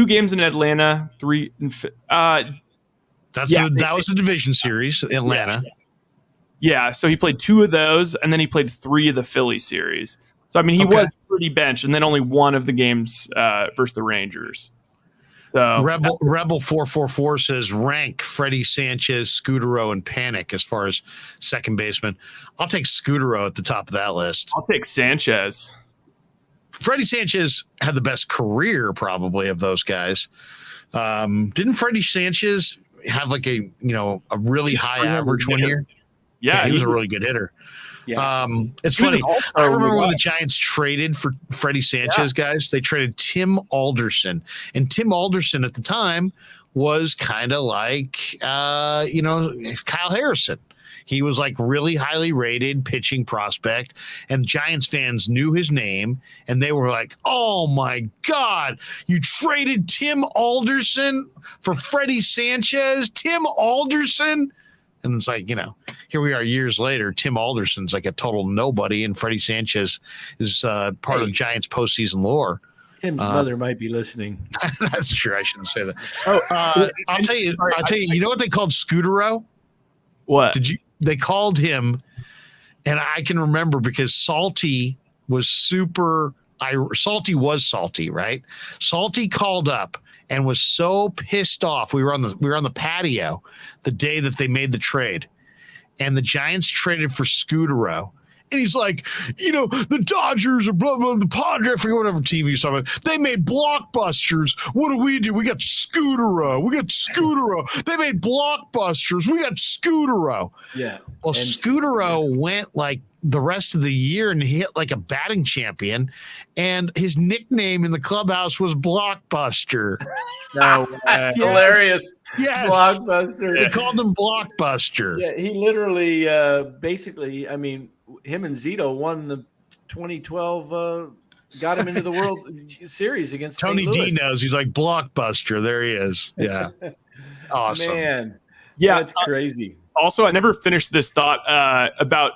games in Atlanta, 3 in, that was a division series, Atlanta. Yeah. So he played 2 of those, and then he played 3 of the Philly series. So, I mean, he was pretty bench, and then only 1 of the games versus the Rangers. So Rebel 444 says rank Freddie Sanchez, Scudero, and Panic as far as second baseman. I'll take Scudero at the top of that list. I'll take Sanchez. Freddie Sanchez had the best career probably of those guys. Didn't Freddie Sanchez have like a really high average one year? Yeah, he was a really good hitter. Yeah. It's funny. I remember when the Giants traded for Freddie Sanchez, guys. They traded Tim Alderson, and Tim Alderson at the time was kind of like Kyle Harrison. He was like really highly rated pitching prospect, and Giants fans knew his name, and they were like, "Oh my God, you traded Tim Alderson for Freddie Sanchez? Tim Alderson?" And it's like, here we are years later. Tim Alderson's like a total nobody, and Freddie Sanchez is part of Giants postseason lore. Tim's mother might be listening. That's true. I shouldn't say that. I'll tell you. You know what they called Scudero? What? They called him, and I can remember because Salty was salty, right? Salty called up and was so pissed off. We were on the patio the day that they made the trade, and the Giants traded for Scudero. And he's like, the Dodgers or blah, blah, the Padres, I forget whatever team he's talking about. They made blockbusters. What do? We got Scudero. They made blockbusters. We got Scudero. Yeah. Well, Scudero went like the rest of the year and hit like a batting champion, and his nickname in the clubhouse was Blockbuster. No, that's hilarious. Yes. Blockbuster. They called him Blockbuster. Yeah, he literally, basically, I mean, him and Zito won the 2012, got him into the World Series against Tony St. Louis. D knows. He's like, Blockbuster. There he is. Yeah. Awesome. Man, Yeah, that's crazy. Also, I never finished this thought about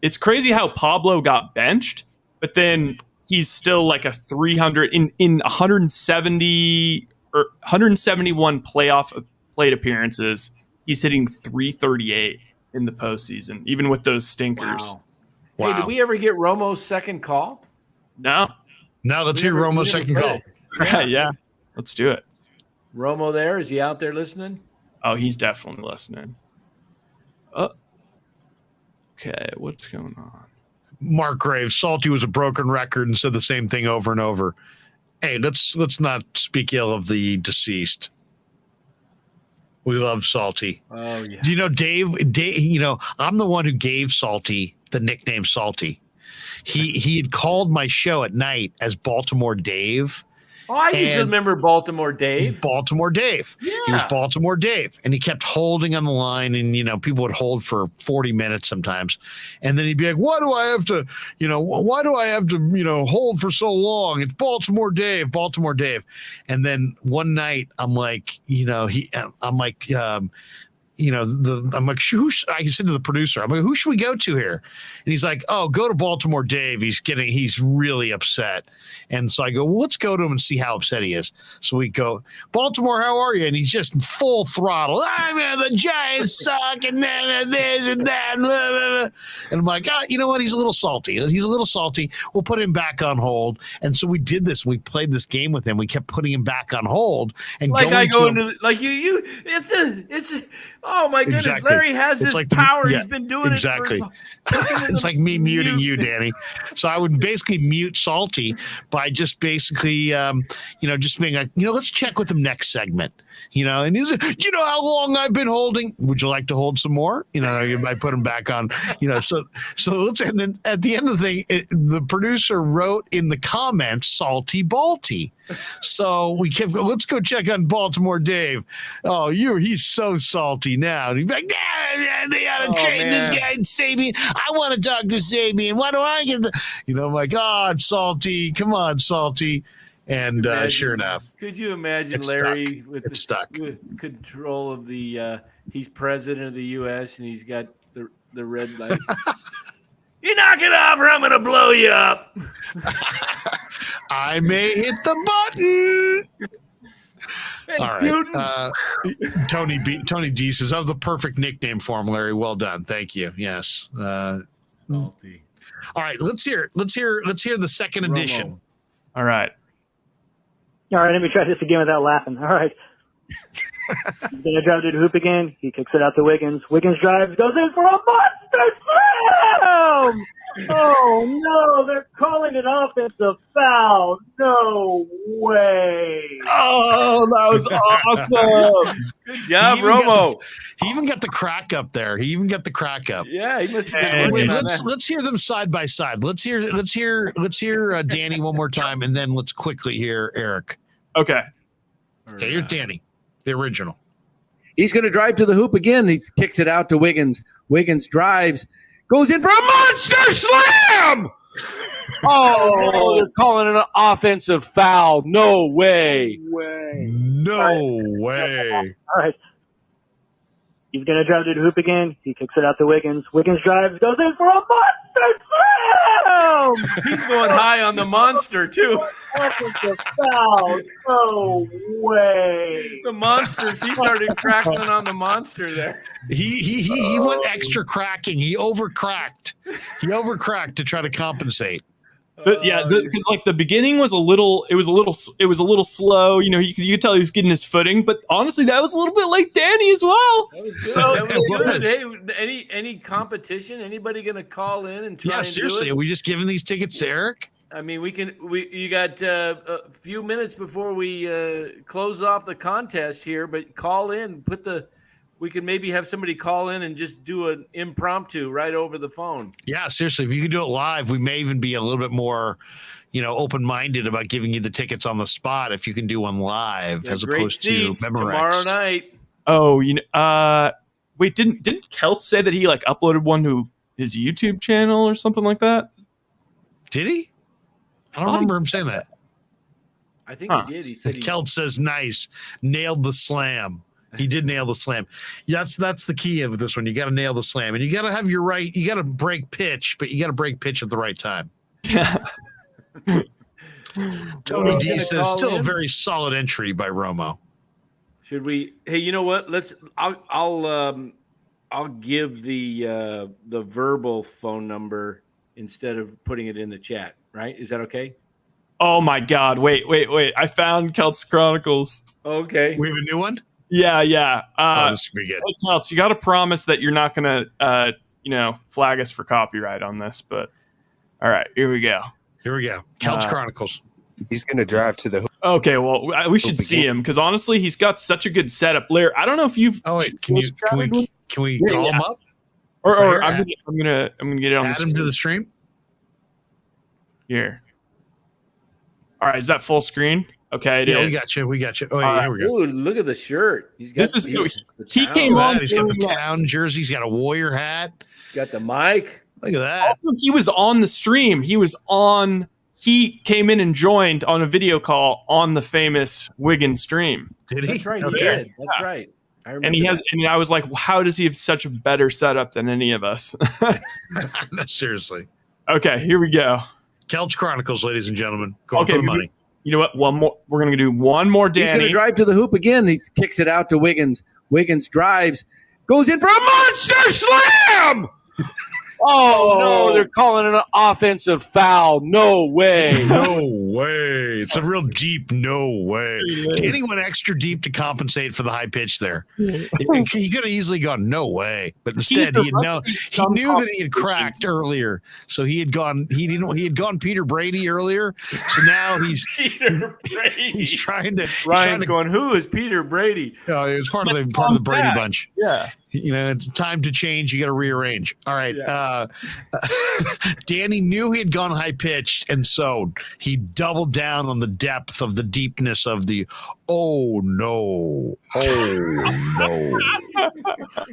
it's crazy how Pablo got benched, but then he's still like a 300 in 170 or 171 playoff plate appearances. He's hitting 338 in the postseason, even with those stinkers. Wow. Hey, did we ever get Romo's second call? No. Now let's hear Romo's second call. Yeah, let's do it. Romo there? Is he out there listening? Oh, he's definitely listening. Okay, what's going on? Mark Graves, Salty was a broken record and said the same thing over and over. Hey, let's not speak ill of the deceased. We love Salty. Oh yeah. Do you know Dave? You know, I'm the one who gave Salty the nickname Salty. He had called my show at night as Baltimore Dave. Oh, I used to And remember Baltimore Dave. Baltimore Dave. Yeah. He was Baltimore Dave. And he kept holding on the line. And, you know, people would hold for 40 minutes sometimes. And then he'd be like, why do I have to, hold for so long? It's Baltimore Dave, Baltimore Dave. And then one night I'm like, I'm like, I said to the producer, I'm like, who should we go to here? And he's like, oh, go to Baltimore Dave. He's really upset. And so I go, well, let's go to him and see how upset he is. So we go, Baltimore, how are you? And he's just full throttle. The Giants suck and then this and that. Blah, blah, blah. And I'm like, you know what? He's a little salty. We'll put him back on hold. And so we did this. We played this game with him. We kept putting him back on hold. And oh my goodness, Exactly. Larry has this like power. He's been doing exactly. it. It's like me muting you, Danny. So I would basically mute Salty by just basically, just being like, let's check with him next segment. And he's like, do you know how long I've been holding? Would you like to hold some more? You might put him back on, so let's, and then at the end of the thing, the producer wrote in the comments, Salty Balty. So we kept going, let's go check on Baltimore Dave. Oh, he's so salty now. And he's like, they ought to train this guy in Sabian. I want to talk to Sabian. Why do I get I'm like, it's Salty. Come on, Salty. And sure enough. Could you imagine Larry with control of the he's president of the U.S. and he's got the red light. You knock it off or I'm going to blow you up. I may hit the button. All right. Tony D says, I have the perfect nickname for him, Larry. Well done. Thank you. Yes. Salty. All right. Let's hear the second edition. All right. All right, let me try this again without laughing. All right. He's going to drive to the hoop again. He kicks it out to Wiggins. Wiggins drives, goes in for a monster slam! Oh, no, they're calling it offensive foul. No way. Oh, that was awesome. Good job, Romo. He even got the crack up there. Yeah, he must have Wait, let's hear them side by side. Let's hear Danny one more time, and then let's quickly hear Eric. Okay. Okay, here's Danny, the original. He's going to drive to the hoop again. He kicks it out to Wiggins. Wiggins drives, goes in for a monster slam. Oh, they're calling it an offensive foul. No way. No way. All right. He's going to drive to the hoop again. He kicks it out to Wiggins. Wiggins drives, goes in for a monster slam. He's going high on the monster, too. Offensive foul. No way. The monsters. He started crackling on the monster there. He went extra cracking. He overcracked. To try to compensate. Because like the beginning was a little slow. You could tell he was getting his footing, but honestly, that was a little bit like Danny as well. That was good. That was good. Hey, any competition? Anybody going to call in and try? Yeah, seriously. Are we just giving these tickets to Eric? I mean, you got a few minutes before we close off the contest here, but call in. We could maybe have somebody call in and just do an impromptu right over the phone. Yeah, seriously. If you could do it live, we may even be a little bit more, open-minded about giving you the tickets on the spot if you can do one live as opposed to Memorex. Tomorrow night. Oh, wait, didn't Kelt say that he uploaded one to his YouTube channel or something like that? Did he? I don't remember him saying that. I think he did. He said Kelt says, nice. Nailed the slam. He did nail the slam. That's the key of this one. You got to nail the slam, and you got to have you got to break pitch, but you got to break pitch at the right time. Tony D says still a very solid entry by Romo. Should we? Hey, you know what? I'll give the verbal phone number instead of putting it in the chat. Right? Is that okay? Oh my God! Wait! I found Kelt's Chronicles. Okay, we have a new one. Yeah. This would be good. Hey, Kelts, you got to promise that you're not gonna flag us for copyright on this, but all right, here we go. Here we go. Celts Chronicles. He's going to drive to the hoop. Okay, well, we should see him because honestly, he's got such a good setup. Larry, I don't know if you've. Oh wait, can we call him up? Or I'm gonna get it on add the him to the stream. Here. All right, is that full screen? Okay, it is. We got you. Oh, yeah, here we go. Ooh, look at the shirt. He's got This is so. He town. came on. He's got the town jersey. He's got a Warrior hat. He's got the mic. Look at that. Also, he was on the stream. He came in and joined on a video call on the famous Wiggins stream. Did he? That's right. Okay. He did. That's right. I remember. And he has. And I was like, how does he have such a better setup than any of us? No, seriously. Okay, here we go. Celts Chronicles, ladies and gentlemen. Going for the money. You know what? One more. We're gonna do one more. He's going Danny. to drive to the hoop again. He kicks it out to Wiggins. Wiggins drives, goes in for a monster slam. Oh, no, they're calling it an offensive foul. No way. No way. It's a real deep no way. Danny went extra deep to compensate for the high pitch there. He could have easily gone no way, but instead he knew that he had cracked earlier. So he had gone Peter Brady earlier. So now he's trying to Ryan's going, who is Peter Brady? It was part of the Brady bunch. Yeah. It's time to change. You got to rearrange. All right. Danny knew he had gone high pitched, and so he doubled down on the depth of the deepness of the oh no.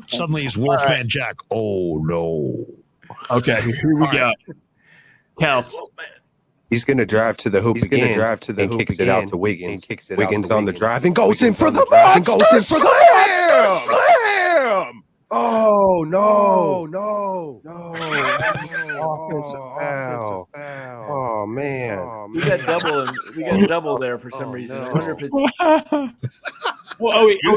Suddenly he's Wolfman Jack. Oh no. Okay, here we go. Celts. He's going to drive to the hoop again. He's going to drive to the hoop kicks it out to Wiggins. Wiggins on the drive and goes in for the monster slam. Oh, no. Offensive foul. Oh, man. We got double there for some reason. I wonder if it's it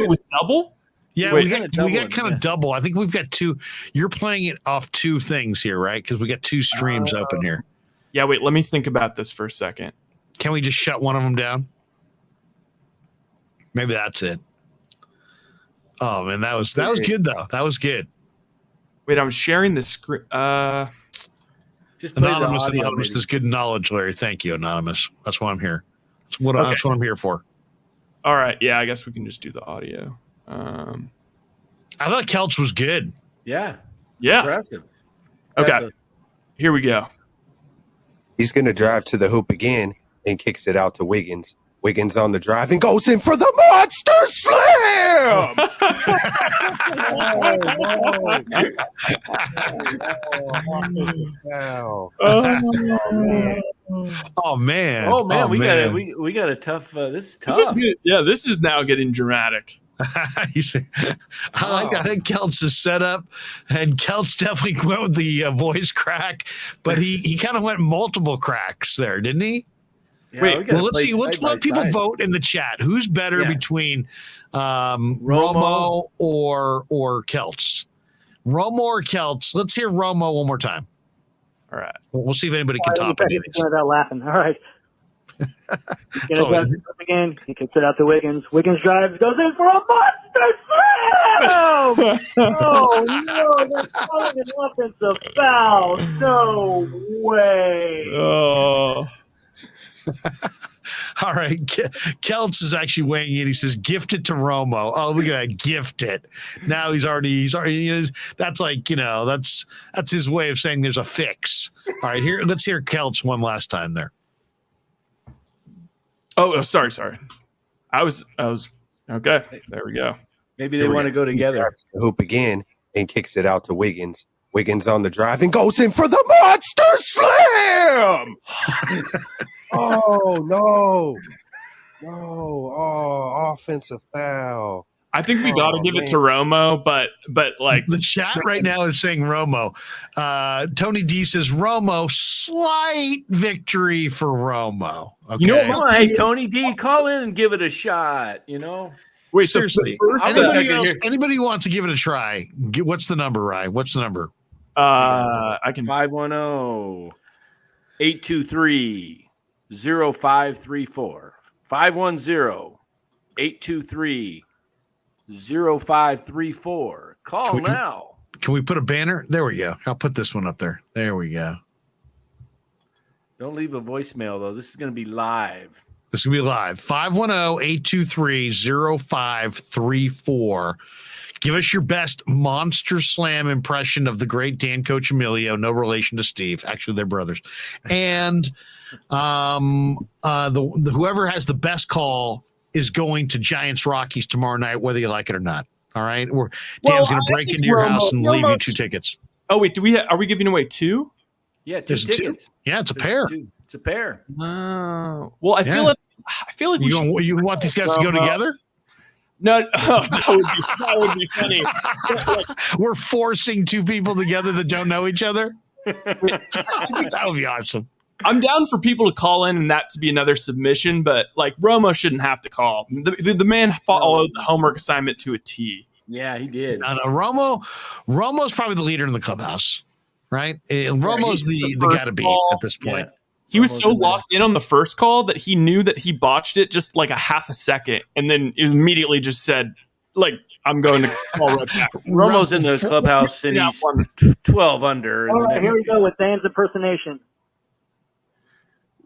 was double? Yeah, Wait, we got kind of double. I think we've got two. You're playing it off two things here, right? Because we got two streams open here. Yeah, wait, let me think about this for a second. Can we just shut one of them down? Maybe that's it. Oh man, that was good though. That was good. Wait, I'm sharing the screen. just play Anonymous. the audio. Anonymous is good knowledge, Larry. Thank you, Anonymous. That's why I'm here. That's what I'm here for. All right, yeah, I guess we can just do the audio. I thought Celts was good. Yeah. Yeah. Impressive. Okay. Here we go. He's going to drive to the hoop again and kicks it out to Wiggins. Wiggins on the drive and goes in for the monster slam. Oh man. We got a tough. This is tough. This is now getting dramatic. I think Celts is set up, and Celts definitely went with the voice crack, but he kind of went multiple cracks there, didn't he? Yeah, Wait, let's see. Let's let people vote in the chat. Who's better between Romo or Celts? Romo or Celts? Let's hear Romo one more time. All right. We'll see if anybody can top any of these. Without laughing. All right. Again, he kicks it out to Wiggins. Wiggins drives, goes in for a monster slam! Oh no, that's calling an offensive foul. No way. Oh. All right. Celts is actually weighing in. He says, gift it to Romo. Oh, look at that. Gift it. Now he's already, that's like, that's his way of saying there's a fix. All right, let's hear Celts one last time there. Oh, sorry. I was okay. There we go. Maybe they want to go together. The hoop again and kicks it out to Wiggins. Wiggins on the drive and goes in for the monster slam. Oh no! Offensive foul. I think we got to give it to Romo, but like the chat right now is saying Romo. Tony D says Romo, slight victory for Romo. Okay. Hey, Tony D, call in and give it a shot. Wait, seriously. Anybody who wants to give it a try? What's the number, Ryan? What's the number? I can 510-823-0534. 510-823-0534. Call now. Can we put a banner? There we go. I'll put this one up there. There we go. Don't leave a voicemail, though. This is going to be live. This will be live. 510-823-0534. Give us your best Monster Slam impression of the great Dan Coccimilgio. No relation to Steve. Actually, they're brothers. And whoever has the best call is going to Giants-Rockies tomorrow night, whether you like it or not. All right? Dan's going to break into your house and leave you 2 tickets. Oh, wait. Are we giving away 2? Yeah, 2 There's tickets. 2. Yeah, it's a pair. It's a pair. Well, I feel like you want these guys to go together? No, that would be funny. We're forcing 2 people together that don't know each other. That would be awesome. I'm down for people to call in and that to be another submission, but like Romo shouldn't have to call. The man followed the homework assignment to a T. Yeah, he did. Romo's probably the leader in the clubhouse, right? Romo's the guy to beat at this point. Yeah. He was so locked in on the first call that he knew that he botched it just like a half a second, and then immediately just said, like, I'm going to call right back. Romo's in the clubhouse, and he's 12 under. All right, here we go with Dan's impersonation.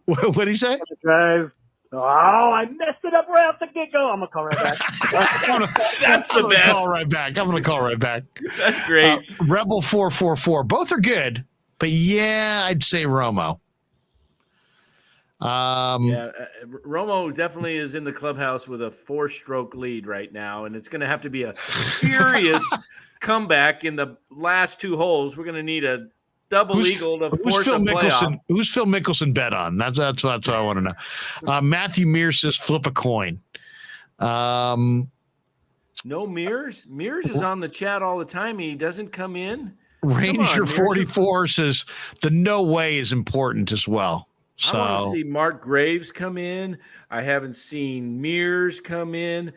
What did he say? Drive. Oh, I messed it up right off the get-go. I'm going to call right back. That's the best. I'm going to call right back. That's great. Rebel 444. Both are good, but yeah, I'd say Romo. Romo definitely is in the clubhouse with a 4-stroke lead right now, and it's going to have to be a furious comeback in the last 2 holes. We're going to need a double eagle to force a playoff. Who's Phil Mickelson bet on? That's what I want to know. Matthew Mears says flip a coin. No Mears. Mears is on the chat all the time. He doesn't come in. Ranger 44 says the no way is important as well. So I want to see Mark Graves come in. I haven't seen Mears come in.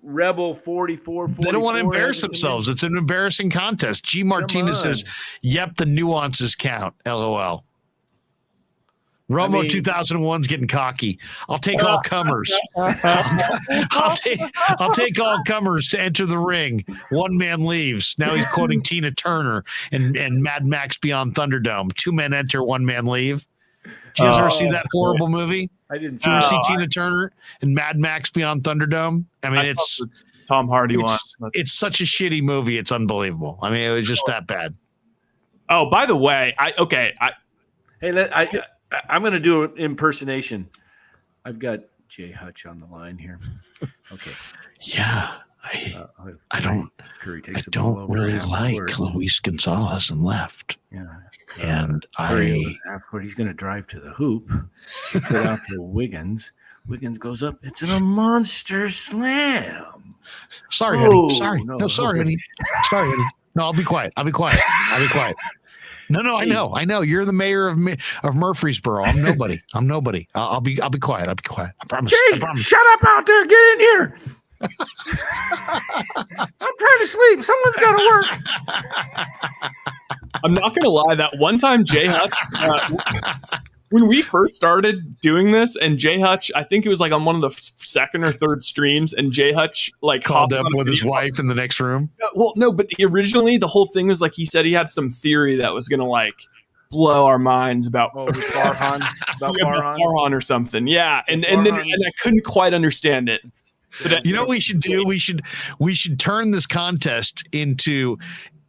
Rebel 44. They don't want to embarrass themselves. It's an embarrassing contest. G. Martinez says, yep, the nuances count. LOL. Romo 2001's getting cocky. I'll take all comers. I'll take all comers to enter the ring. One man leaves. Now he's quoting Tina Turner and Mad Max Beyond Thunderdome. 2 men enter, 1 man leave. Did you guys ever see that horrible movie? I didn't see. You see Tina Turner and Mad Max Beyond Thunderdome? I mean, it's Tom Hardy one. It's such a shitty movie. It's unbelievable. I mean, it was just that bad. Oh, by the way, I'm going to do an impersonation. I've got Jay Hutch on the line here. Okay. Yeah. I don't really like Luis Gonzalez and left. Yeah. And he's going to drive to the hoop, kicks it out to Wiggins. Wiggins goes up. It's a monster slam. Sorry, honey. Sorry. No, sorry, honey. Sorry, honey. No, I'll be quiet. No, I know. You're the mayor of Murfreesboro. I'm nobody. I'll be quiet. I promise. Jay, shut up out there. Get in here. I'm trying to sleep. Someone's got to work. I'm not going to lie. That one time Jay Hutch, when we first started doing this, and Jay Hutch, I think it was like on one of the second or third streams, and Jay Hutch like called up with his wife in the next room. Well, no, but originally the whole thing was like he said he had some theory that was going to like blow our minds about Farhan, Farhan or something. Yeah, and then I couldn't quite understand it. But you know what we should do? We should turn this contest into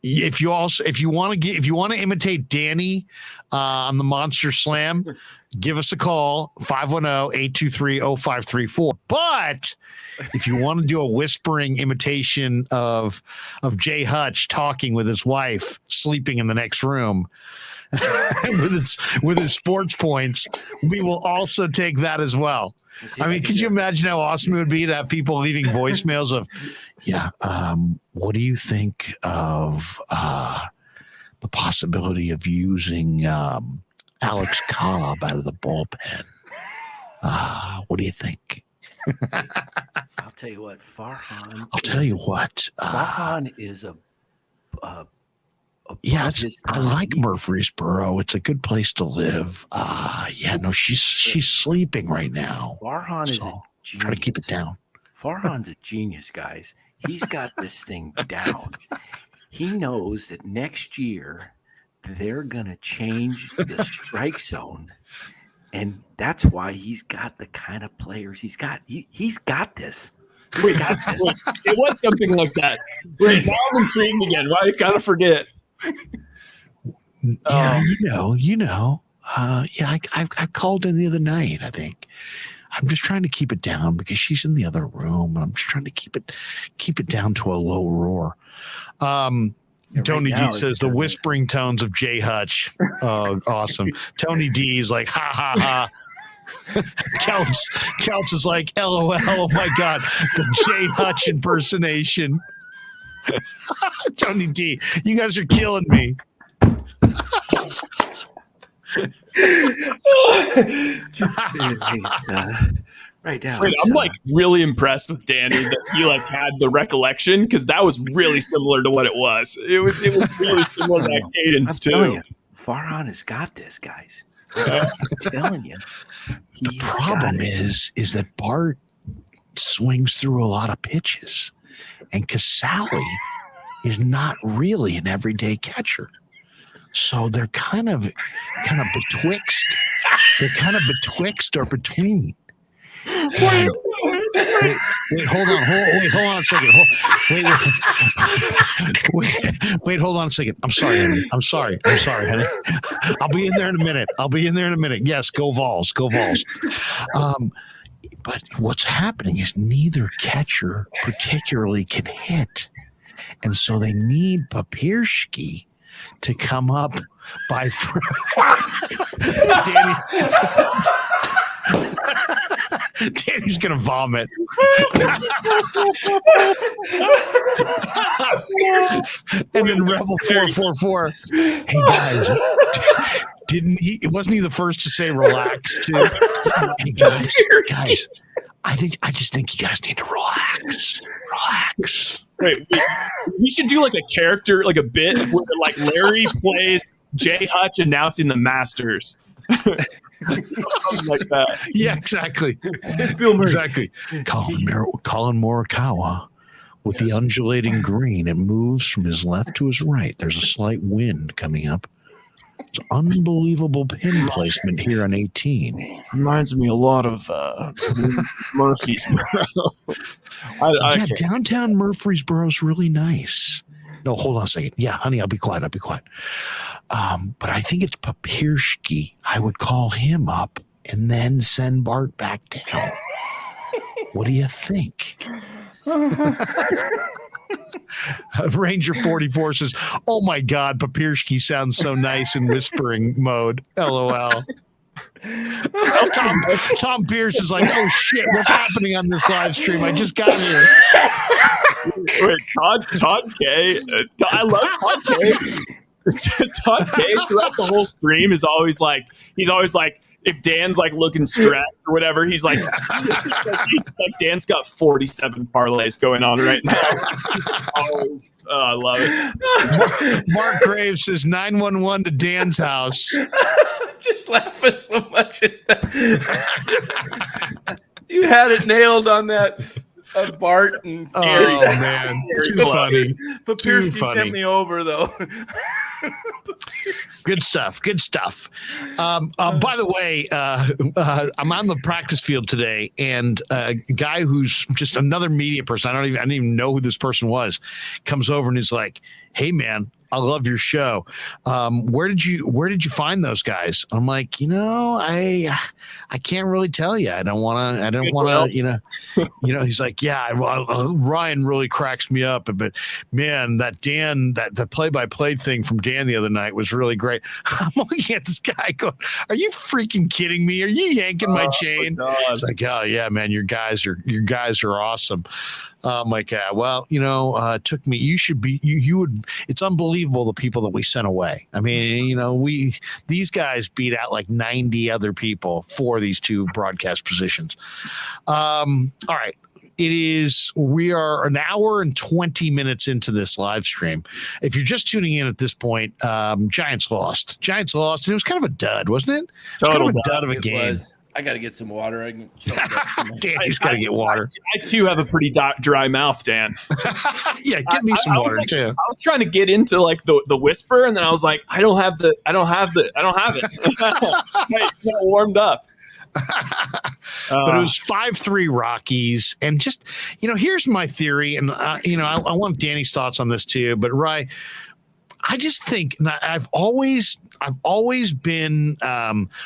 if you want to imitate Danny on the Monster Slam, give us a call 510-823-0534. But if you want to do a whispering imitation of Jay Hutch talking with his wife sleeping in the next room with his sports points, we will also take that as well. I mean, could you imagine how awesome it would be to have people leaving voicemails of, what do you think of the possibility of using Alex Cobb out of the bullpen? What do you think? I'll tell you what, Farhan. Farhan is I like Murfreesboro. It's a good place to live. She's sleeping right now. Farhan is a genius. Try to keep it down. Farhan's a genius, guys. He's got this thing down. He knows that next year they're going to change the strike zone. And that's why he's got the kind of players he's got. He's got this. He's got this. It was something like that. Wait, now I'm intrigued again. Why I gotta forget? Yeah, I called in the other night, I think. I'm just trying to keep it down because she's in the other room. I'm just trying to keep it down to a low roar. Tony D says the whispering tones of Jay Hutch. Oh, awesome. Tony D is like, ha, ha, ha. Counts is like, LOL. Oh, my God. The Jay Hutch impersonation. Tony D, you guys are killing me. Right now. Wait, I'm like really impressed with Danny that you like had the recollection because that was really similar to what it was. It was really similar to that cadence too. Farhan has got this, guys. I'm telling you. The problem is that Bart swings through a lot of pitches, and Casale is not really an everyday catcher. So they're kind of betwixt. They're kind of betwixt or between. Wait, hold on a second. Wait, hold on a second. I'm sorry, honey. I'm sorry, honey. I'll be in there in a minute. Yes, go Vols. But what's happening is neither catcher particularly can hit. And so they need Papirski to come up by Danny. Danny's gonna vomit. And then Rebel 444. Hey guys, wasn't he the first to say relax too? Hey guys, I just think you guys need to relax. Wait, we should do like a character, like a bit where like Larry plays Jay Hutch announcing the Masters. Something like that. Yeah, exactly. Exactly. Colin Morikawa with the undulating green. It moves from his left to his right. There's a slight wind coming up. It's unbelievable pin placement here on 18. Reminds me a lot of Murfreesboro. Downtown Murfreesboro is really nice. No, hold on a second. Yeah, honey, I'll be quiet. But I think it's Papirski. I would call him up and then send Bart back down. What do you think? Ranger 44 says, "Oh my God, Papirski sounds so nice in whispering mode." LOL. Tom Pierce is like, "Oh shit, what's happening on this live stream? I just got here." Wait, Todd K. I love Todd K. Todd K. throughout the whole stream is always like, if Dan's like looking stressed or whatever, he's like Dan's got 47 parlays going on right now. Always, I love it. Mark Graves says 911 to Dan's house. I'm just laughing so much at that. You had it nailed on that. Bart and man, too funny. Papirski sent me over though. Good stuff. By the way, I'm on the practice field today, and a guy who's just another media person, I didn't even know who this person was, comes over and is like, "Hey man, I love your show. Where did you find those guys?" I'm like, I can't really tell you. I don't want to, he's like, "Yeah, Ryan really cracks me up, but man, that Dan, the play-by-play thing from Dan the other night was really great." I'm looking at this guy going, "Are you freaking kidding me? Are you yanking my chain?" It's like, "Oh yeah, man, your guys are awesome." I'm like, well, it took me. You would. It's unbelievable the people that we sent away. I mean, these guys beat out like 90 other people for these two broadcast positions. All right. We are an hour and 20 minutes into this live stream. If you're just tuning in at this point, Giants lost. And it was kind of a dud, wasn't it? It was kind of a dud of a game. I got to get some water. I can Danny's got to get water. I too have a pretty dry mouth, Dan. Yeah, give me some water too. I was trying to get into like the whisper, and then I was like, I don't have it. It's not warmed up. But it was 5-3 Rockies, and just here's my theory, and I want Danny's thoughts on this too. But Rye, I just think I've always been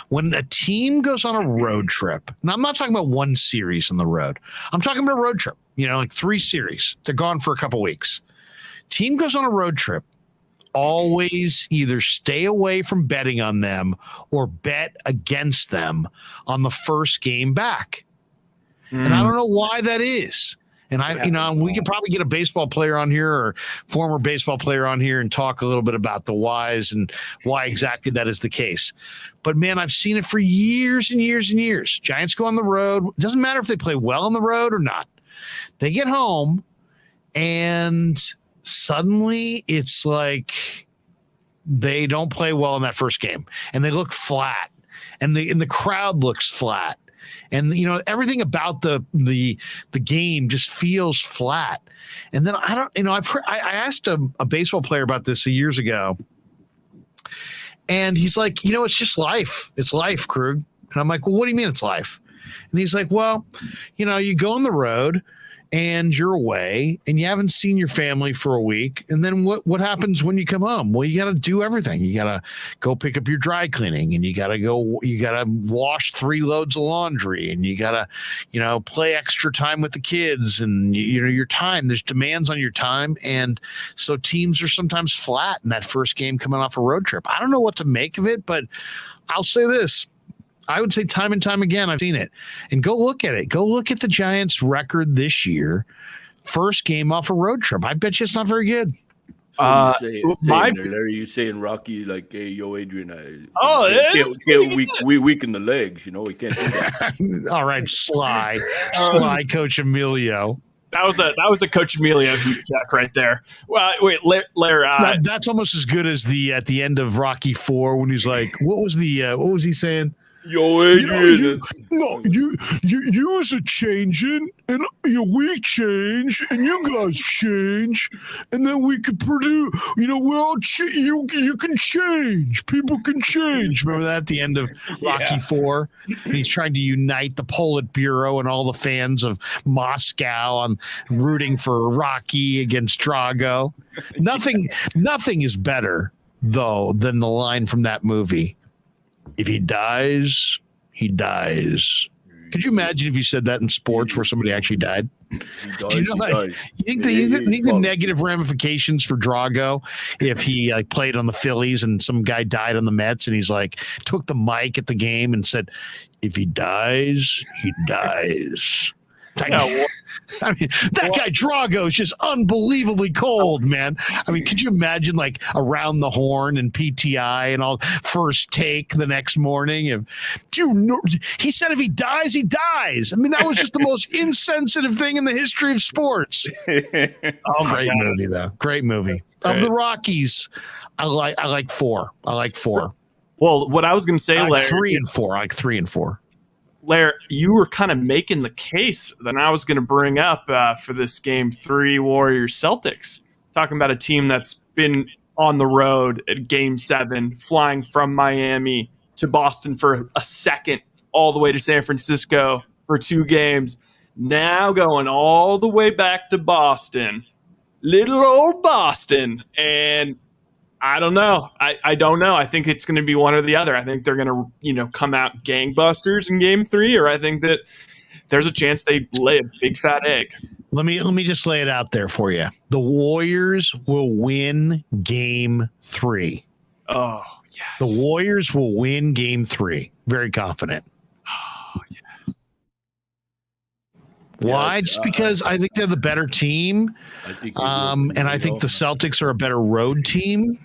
when a team goes on a road trip. Now I'm not talking about one series on the road. I'm talking about a road trip. Like 3 series. They're gone for a couple weeks. Team goes on a road trip. Always either stay away from betting on them or bet against them on the first game back. And I don't know why that is. And we could probably get a baseball player on here or former baseball player on here and talk a little bit about the whys and why exactly that is the case. But man, I've seen it for years and years and years. Giants go on the road. It doesn't matter if they play well on the road or not. They get home and suddenly it's like they don't play well in that first game and they look flat and the crowd looks flat. And everything about the game just feels flat. And then I asked a baseball player about this years ago, and he's like, it's just life. It's life, Krug. And I'm like, well, what do you mean it's life? And he's like, well, you go on the road and you're away and you haven't seen your family for a week. And then what happens when you come home? Well, you got to do everything. You got to go pick up your dry cleaning and you got to wash 3 loads of laundry and you got to, play extra time with the kids and, your time, there's demands on your time. And so teams are sometimes flat in that first game coming off a road trip. I don't know what to make of it, but I'll say this. I would say time and time again, I've seen it. And go look at it. Go look at the Giants' record this year. First game off a road trip. I bet you it's not very good. You saying Rocky like, hey, yo, Adrian, we weaken the legs. We can't do that. All right, Sly Coccimilgio. That was a Coccimilgio hoot check right there. Well, wait, Lair. That's almost as good as at the end of Rocky 4 when he's like, what was he saying? Yo, Adrian. You was a changing, and we change, and you guys change, and then we could produce. We're all you can change. People can change. Remember that at the end of Rocky 4, and he's trying to unite the Politburo and all the fans of Moscow on rooting for Rocky against Drago. Nothing is better though than the line from that movie. If he dies, he dies. Could you imagine if you said that in sports where somebody actually died? He dies. You think the negative ramifications for Drago if he played on the Phillies and some guy died on the Mets and he's took the mic at the game and said, if he dies, he dies. That guy Drago is just unbelievably cold, man. I mean, could you imagine around the horn and PTI and all first take the next morning? He said if he dies, he dies. I mean, that was just the most insensitive thing in the history of sports. Great movie, though. Great movie. Of the Rockies, I like 4. I like 4. Well, what I was going to say, Larry, 3 and 4. I like 3 and 4. Lair, you were kind of making the case that I was going to bring up for this Game 3 Warriors-Celtics, talking about a team that's been on the road at Game 7, flying from Miami to Boston for a second, all the way to San Francisco for 2 games, now going all the way back to Boston, little old Boston, and I don't know. I don't know. I think it's going to be one or the other. I think they're going to, come out gangbusters in Game 3, or I think that there's a chance they lay a big fat egg. Let me just lay it out there for you. The Warriors will win Game 3. Oh, yes. The Warriors will win Game 3. Very confident. Oh, yes. Why? Just because I think they're the better team. I think the Celtics are a better road team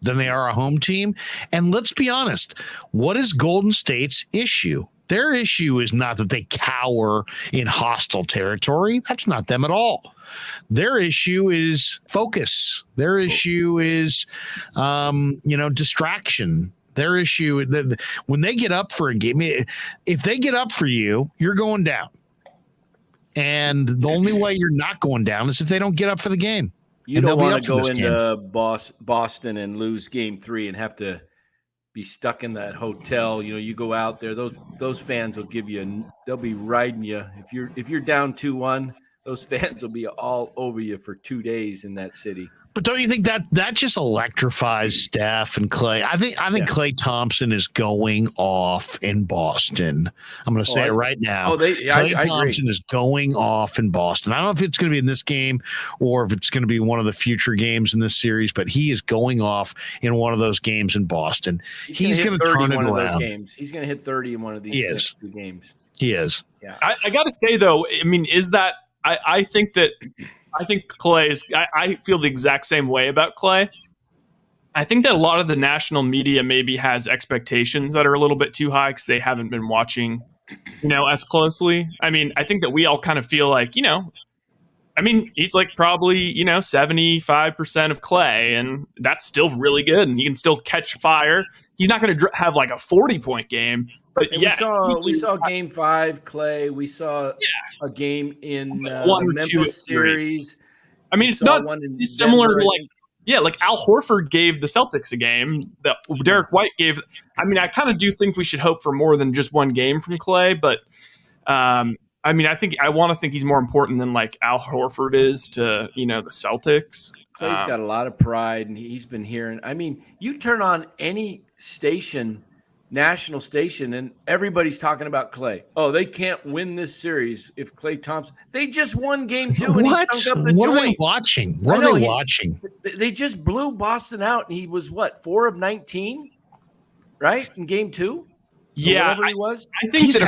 than they are a home team. And let's be honest, what is Golden State's issue? Their issue is not that they cower in hostile territory. That's not them at all. Their issue is focus. Their issue is, distraction. Their issue, when they get up for a game, if they get up for you, you're going down. And the only way you're not going down is if they don't get up for the game. You don't want to go into Boston and lose game 3 and have to be stuck in that hotel. You go out there, those fans will they'll be riding you. If you're down 2-1, those fans will be all over you for 2 days in that city. But don't you think that just electrifies Steph and Clay? I think Klay Thompson is going off in Boston. I'm going to say it right now. Klay Thompson is going off in Boston. I don't know if it's going to be in this game or if it's going to be one of the future games in this series, but he is going off in one of those games in Boston. He's going to turn it around. He's going to hit 30 in one of these next 2 games. He is. Yeah. I got to say, though, I mean, is that I think Clay is. I feel the exact same way about Clay. I think that a lot of the national media maybe has expectations that are a little bit too high because they haven't been watching, as closely. I mean, I think that we all kind of feel like, I mean, he's like probably 75% of Clay, and that's still really good, and he can still catch fire. He's not going to have like a 40-point game. But we saw game 5, Clay. We saw a game in the Memphis series. I mean, it's not similar to like Al Horford gave the Celtics a game that Derek White gave. I mean, I kind of do think we should hope for more than just one game from Clay. But I mean, I want to think he's more important than like Al Horford is to the Celtics. Clay's got a lot of pride, and he's been hearing. I mean, you turn on any station. National station, and everybody's talking about Clay. Oh, they can't win this series if Klay Thompson. They just won game 2 and he stunk up the What joint. are they watching? What are they watching? They just blew Boston out, and he was 4 of 19, right? In game 2? Yeah, he was. I think he's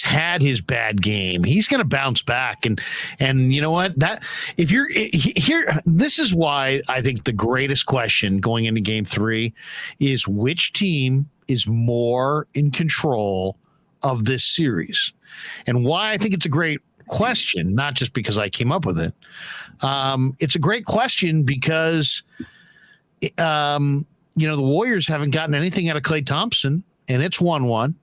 had his bad game. He's going to bounce back, and you know what? That if you're here, this is why I think the greatest question going into game 3 is which team is more in control of this series, and why I think it's a great question, not just because I came up with it. It's a great question because, the Warriors haven't gotten anything out of Klay Thompson, and it's 1-1.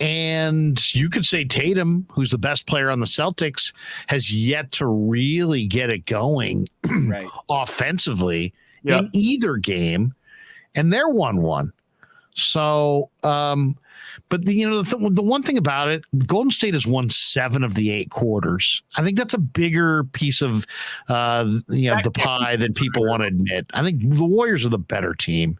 And you could say Tatum, who's the best player on the Celtics, has yet to really get it going offensively in either game, and they're 1-1. So, but the one thing about it, Golden State has won 7 of the 8 quarters. I think that's a bigger piece of the pie than people want to admit. I think the Warriors are the better team.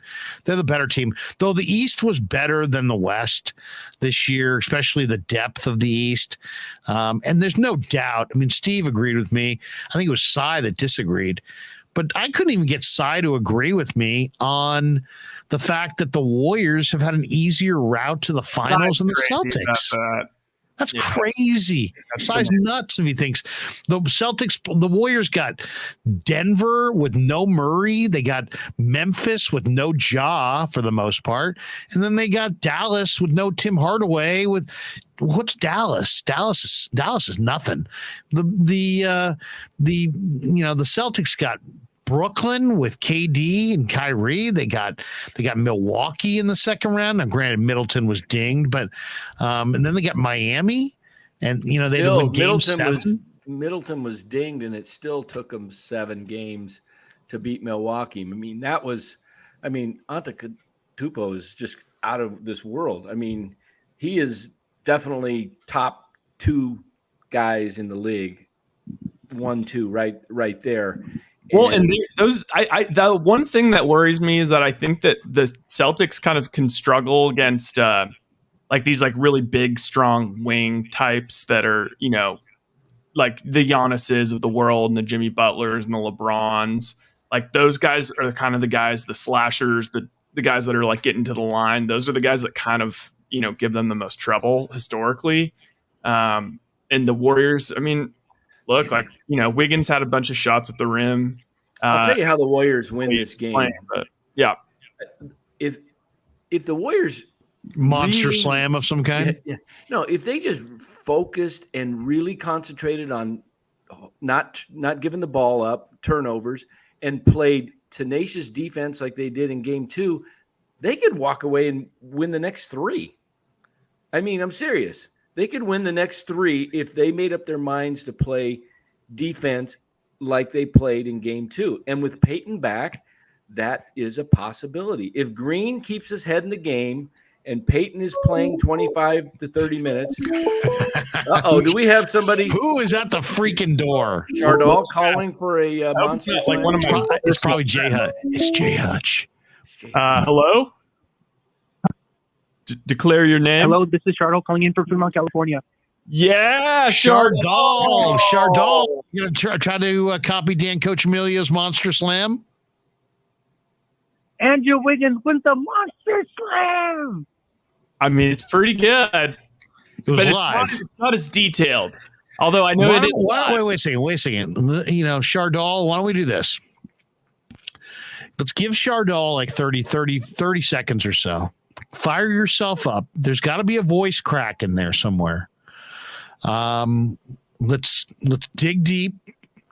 They're the better team, though the East was better than the West this year, especially the depth of the East. And there's no doubt. I mean, Steve agreed with me. I think it was Cy that disagreed, but I couldn't even get Cy to agree with me on the fact that the Warriors have had an easier route to the finals than the Celtics. That's crazy. Cy's nuts if he thinks the Celtics, the Warriors got Denver with no Murray. They got Memphis with no Ja for the most part. And then they got Dallas with no Tim Hardaway what's Dallas? Dallas is nothing. The Celtics got Brooklyn with KD and Kyrie. They got Milwaukee in the second round. Now, granted, Middleton was dinged, but and then they got Miami, and they didn't win game 7. Middleton was dinged, and it still took them 7 games to beat Milwaukee. I mean, Antetokounmpo is just out of this world. I mean, he is definitely top 2 guys in the league, 1, 2, right there. Well, and the one thing that worries me is that I think that the Celtics kind of can struggle against these really big, strong wing types that are, like the Giannis's of the world and the Jimmy Butlers and the LeBrons. Like those guys are kind of the guys, the slashers, the guys that are like getting to the line. Those are the guys that kind of, give them the most trouble historically. And the Warriors, I mean, look, Wiggins had a bunch of shots at the rim. I'll tell you how the Warriors win this game. Yeah. If the Warriors monster slam of some kind. No, if they just focused and really concentrated on not giving the ball up, turnovers, and played tenacious defense like they did in game 2, they could walk away and win the next 3. I mean, I'm serious. They could win the next 3 if they made up their minds to play defense like they played in game 2. And with Peyton back, that is a possibility. If Green keeps his head in the game and Peyton is playing 25 to 30 minutes. Do we have somebody? Who is at the freaking door? Chardol calling for a monster like slam? one of my It's probably Jay Hutch. It's Jay Hutch. Hello? Declare your name. Hello, this is Charlotte calling in from Fremont, California. Yeah, Chardol. Chardol. You gonna try to copy Dan Coccimilgio's Monster Slam? Andrew Wiggins wins the Monster Slam. I mean, it's pretty good, It was but live. it's not as detailed. Although I know it is live. Wait a second. You know, Chardol, why don't we do this? Let's give Chardol like 30 seconds or so. Fire yourself up. There's got to be a voice crack in there somewhere. Let's dig deep.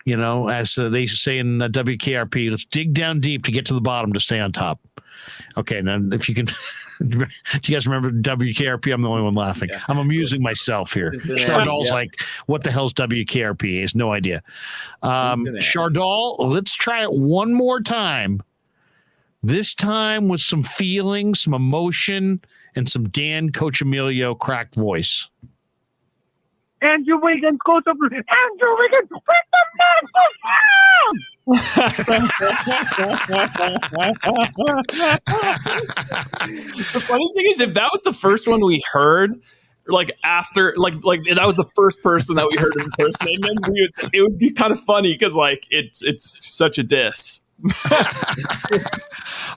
You know, as they say in WKRP, let's dig down deep to get to the bottom to stay on top. Okay, now if you can, do you guys remember WKRP? I'm the only one laughing. Yeah. I'm amusing myself here. Chardol's like, what the hell's WKRP? He has no idea. Chardol, let's try it one more time. This time with some feeling, some emotion, and some Dan Coccimilgio cracked voice. Andrew Wiggins goes over. Andrew Wiggins with the The funny thing is, if that was the first one we heard, like after, like that was the first person that we heard impersonating him, it would be kind of funny because like it's such a diss.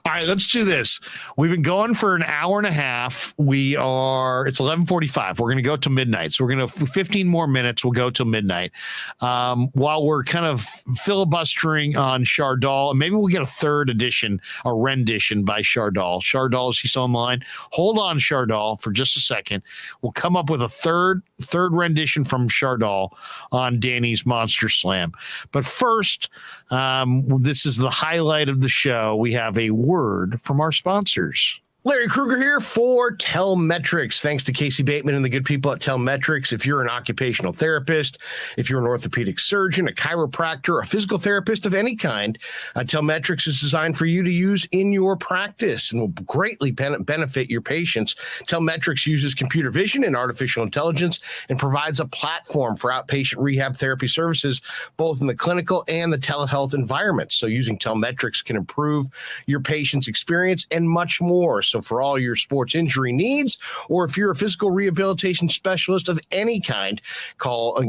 All right, let's do this. We've been going for an hour and a half. It's 11:45. We're going to go to midnight. So we're going to 15 more minutes. We'll go till midnight. While we're kind of filibustering on Chardol, and maybe we'll get a third edition, a rendition by Chardol. Chardol, is he still online? Hold on, Chardol, for just a second. We'll come up with a third rendition from Chardol on Danny's Monster Slam. But first, this is the highlight of the show. We have a word from our sponsors. Larry Krueger here for Telmetrics. Thanks to Casey Bateman and the good people at Telmetrics. If you're an occupational therapist, if you're an orthopedic surgeon, a chiropractor, a physical therapist of any kind, Telmetrics is designed for you to use in your practice and will greatly benefit your patients. Telmetrics uses computer vision and artificial intelligence and provides a platform for outpatient rehab therapy services, both in the clinical and the telehealth environments. So using Telmetrics can improve your patient's experience and much more. So for all your sports injury needs, or if you're a physical rehabilitation specialist of any kind,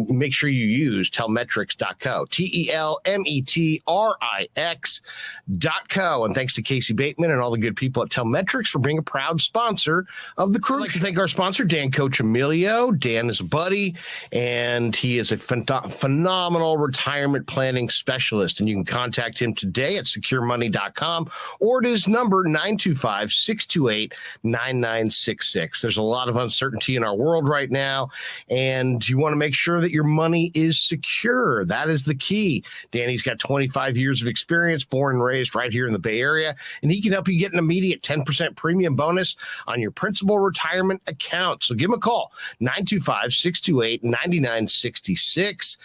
make sure you use telmetrics.co, TELMETRIX.co. And thanks to Casey Bateman and all the good people at Telmetrics for being a proud sponsor of the Krueg. I'd like to thank our sponsor, Dan Coccimilgio. Dan is a buddy, and he is a phenomenal retirement planning specialist. And you can contact him today at securemoney.com or at his number 925-628-9966. There's a lot of uncertainty in our world right now, and you want to make sure that your money is secure. That is the key. Danny's got 25 years of experience, born and raised right here in the Bay Area, and he can help you get an immediate 10% premium bonus on your principal retirement account. So give him a call, 925-628-9966.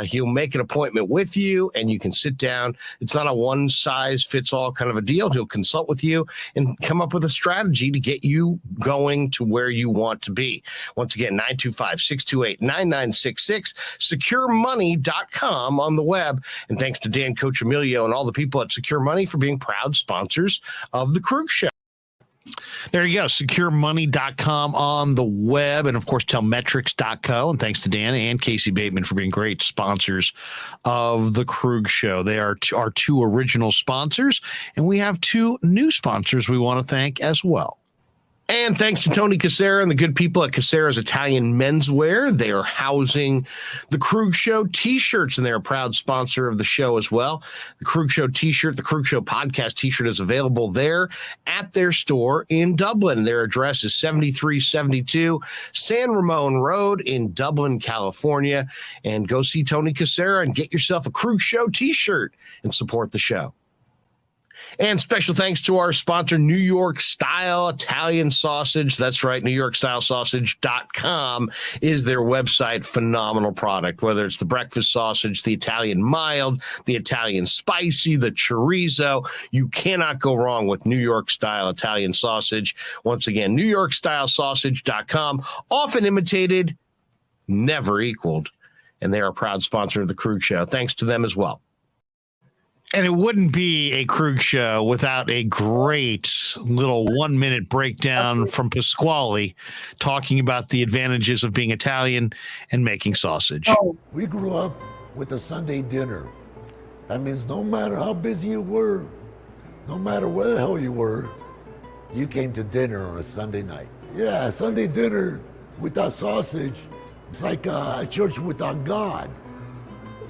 He'll make an appointment with you, and you can sit down. It's not a one-size-fits-all kind of a deal. He'll consult with you and come up with a strategy to get you going to where you want to be. Once again, 925-628-9966, securemoney.com on the web. And thanks to Dan Coccimilgio and all the people at Secure Money for being proud sponsors of the Krueg Show. There you go, securemoney.com on the web, and of course telmetrics.co. And thanks to Dan and Casey Bateman for being great sponsors of the Krueg Show. They are our two original sponsors, and we have two new sponsors we want to thank as well. And thanks to Tony Cassera and the good people at Cassera's Italian Menswear. They are housing the Krueg Show t-shirts, and they're a proud sponsor of the show as well. The Krueg Show t-shirt, the Krueg Show podcast t-shirt is available there at their store in Dublin. Their address is 7372 San Ramon Road in Dublin, California. And go see Tony Cassera and get yourself a Krueg Show t-shirt and support the show. And special thanks to our sponsor, New York Style Italian Sausage. That's right, NewYorkStyleSausage.com is their website. Phenomenal product, whether it's the breakfast sausage, the Italian mild, the Italian spicy, the chorizo. You cannot go wrong with New York Style Italian Sausage. Once again, NewYorkStyleSausage.com, often imitated, never equaled. And they are a proud sponsor of the Krueg Show. Thanks to them as well. And it wouldn't be a Krueg show without a great little 1-minute breakdown from Pasquale talking about the advantages of being Italian and making sausage. We grew up with a Sunday dinner. That means no matter how busy you were, no matter where the hell you were, you came to dinner on a Sunday night. Yeah, Sunday dinner without sausage, it's like a church without God.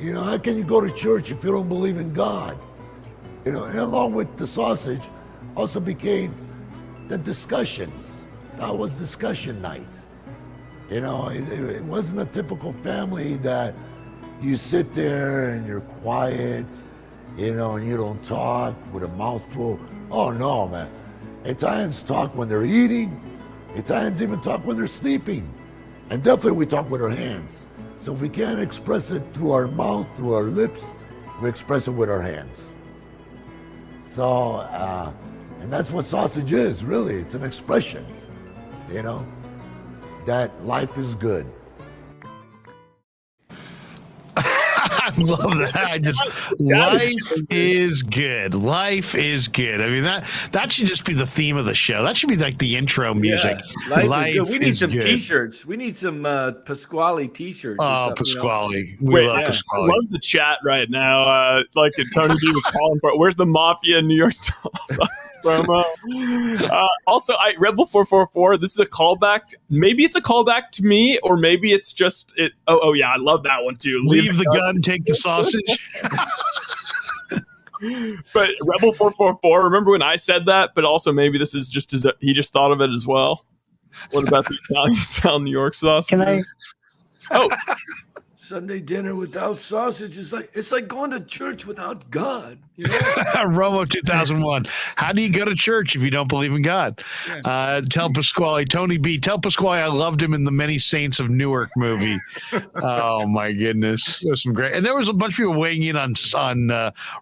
You know, how can you go to church if you don't believe in God? You know, and along with the sausage also became the discussions. That was discussion night. You know, it wasn't a typical family that you sit there and you're quiet, you know, and you don't talk with a mouthful. Oh no, man. Italians talk when they're eating. Italians even talk when they're sleeping. And definitely we talk with our hands. So if we can't express it through our mouth, through our lips, we express it with our hands. So, and that's what sausage is, really. It's an expression, you know, that life is good. I love that. Life is good. Life is good. I mean, that should just be the theme of the show. That should be like the intro music. Yeah, life is good. We need some T-shirts. We need some Pasquale T-shirts. Oh, Pasquale. You know? We love Pasquale. I love the chat right now. Like Tony D was calling for it. Where's the Mafia New York Style promo? Also, Rebel 444. This is a callback. Maybe it's a callback to me, or maybe it's just it. Oh yeah, I love that one too. Leave the gun, take the sausage. But Rebel 444. Remember when I said that? But also maybe this is just he just thought of it as well. What about the Italian style New York sausage? Can I? Oh. Sunday dinner without sausage is it's like going to church without God. You know? Romo 2001. How do you go to church if you don't believe in God? Yeah. Tell Pasquale, Tony B. Tell Pasquale I loved him in the Many Saints of Newark movie. Oh my goodness, there's some great. And there was a bunch of people weighing in on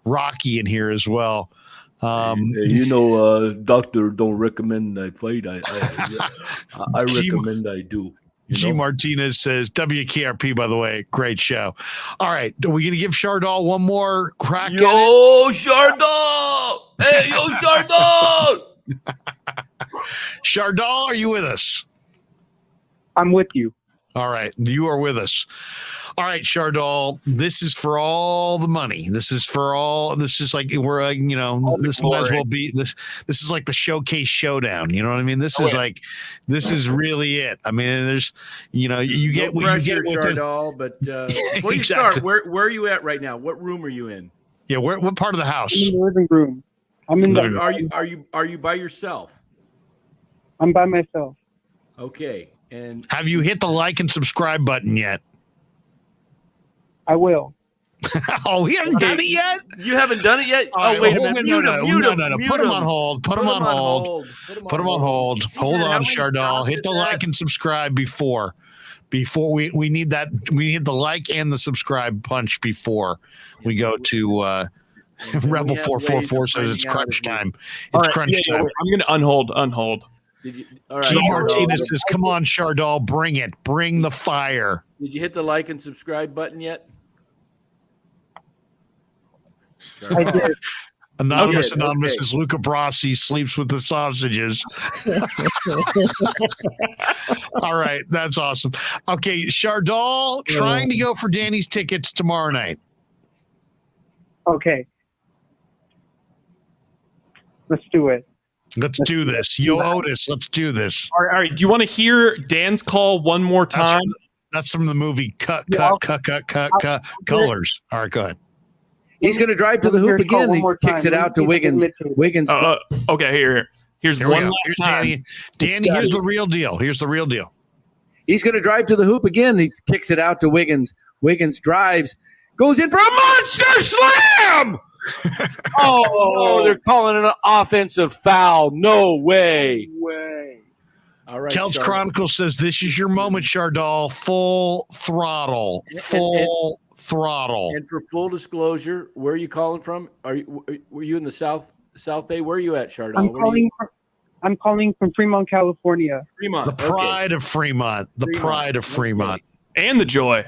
Rocky in here as well. You know, doctor don't recommend I fight. I recommend I do. G. Martinez says, WKRP, by the way, great show. All right. Are we going to give Chardal one more crack? Yo, Chardal! Hey, yo, Chardal! Chardal, are you with us? I'm with you. All right. You are with us. All right, Chardal, this is for all the money. This is like, we're like, you know, this might as well be this is like the showcase showdown. You know what I mean? This is really it. I mean, there's, you know, you get what you get with Chardal, but before you start, where are you at right now? What room are you in? Yeah, what part of the house? I'm in the living room. Are you by yourself? I'm by myself. Okay. And have you hit the like and subscribe button yet? I will. Oh, he hasn't done it yet? You haven't done it yet? All wait a minute. Mute him. Put him on hold. Put him on hold. Hold on, Chardal. Hit the like and subscribe before we need that. We need the like and the subscribe punch before we go to Rebel 444 says it's crunch time. It's crunch time. I'm going to unhold. All right. G. Martinez says, come on, Chardal, bring it. Bring the fire. Did you hit the like and subscribe button yet? I did. Anonymous is Luca Brasi sleeps with the sausages. All right, that's awesome. Okay, Chardal trying to go for Danny's tickets tomorrow night. Okay. Let's do it. Let's do this. Yo, Otis, let's do this. All right. Do you want to hear Dan's call one more time? That's from the movie Colors. All right, go ahead. He's going to drive to the hoop again. He kicks it out to Wiggins. Okay, here's one last time. Danny, here's the real deal. He's going to drive to the hoop again. He kicks it out to Wiggins. Wiggins drives, goes in for a monster slam. Oh, they're calling it an offensive foul. No way. All right. Kelch Chardal. Chronicle says this is your moment, Chardal. Full throttle. Full throttle. And for full disclosure, where are you calling from? Were you in the South Bay? Where are you at, Chardal? I'm calling from Fremont, California. Fremont. The pride of Fremont. The pride of Fremont. And the joy.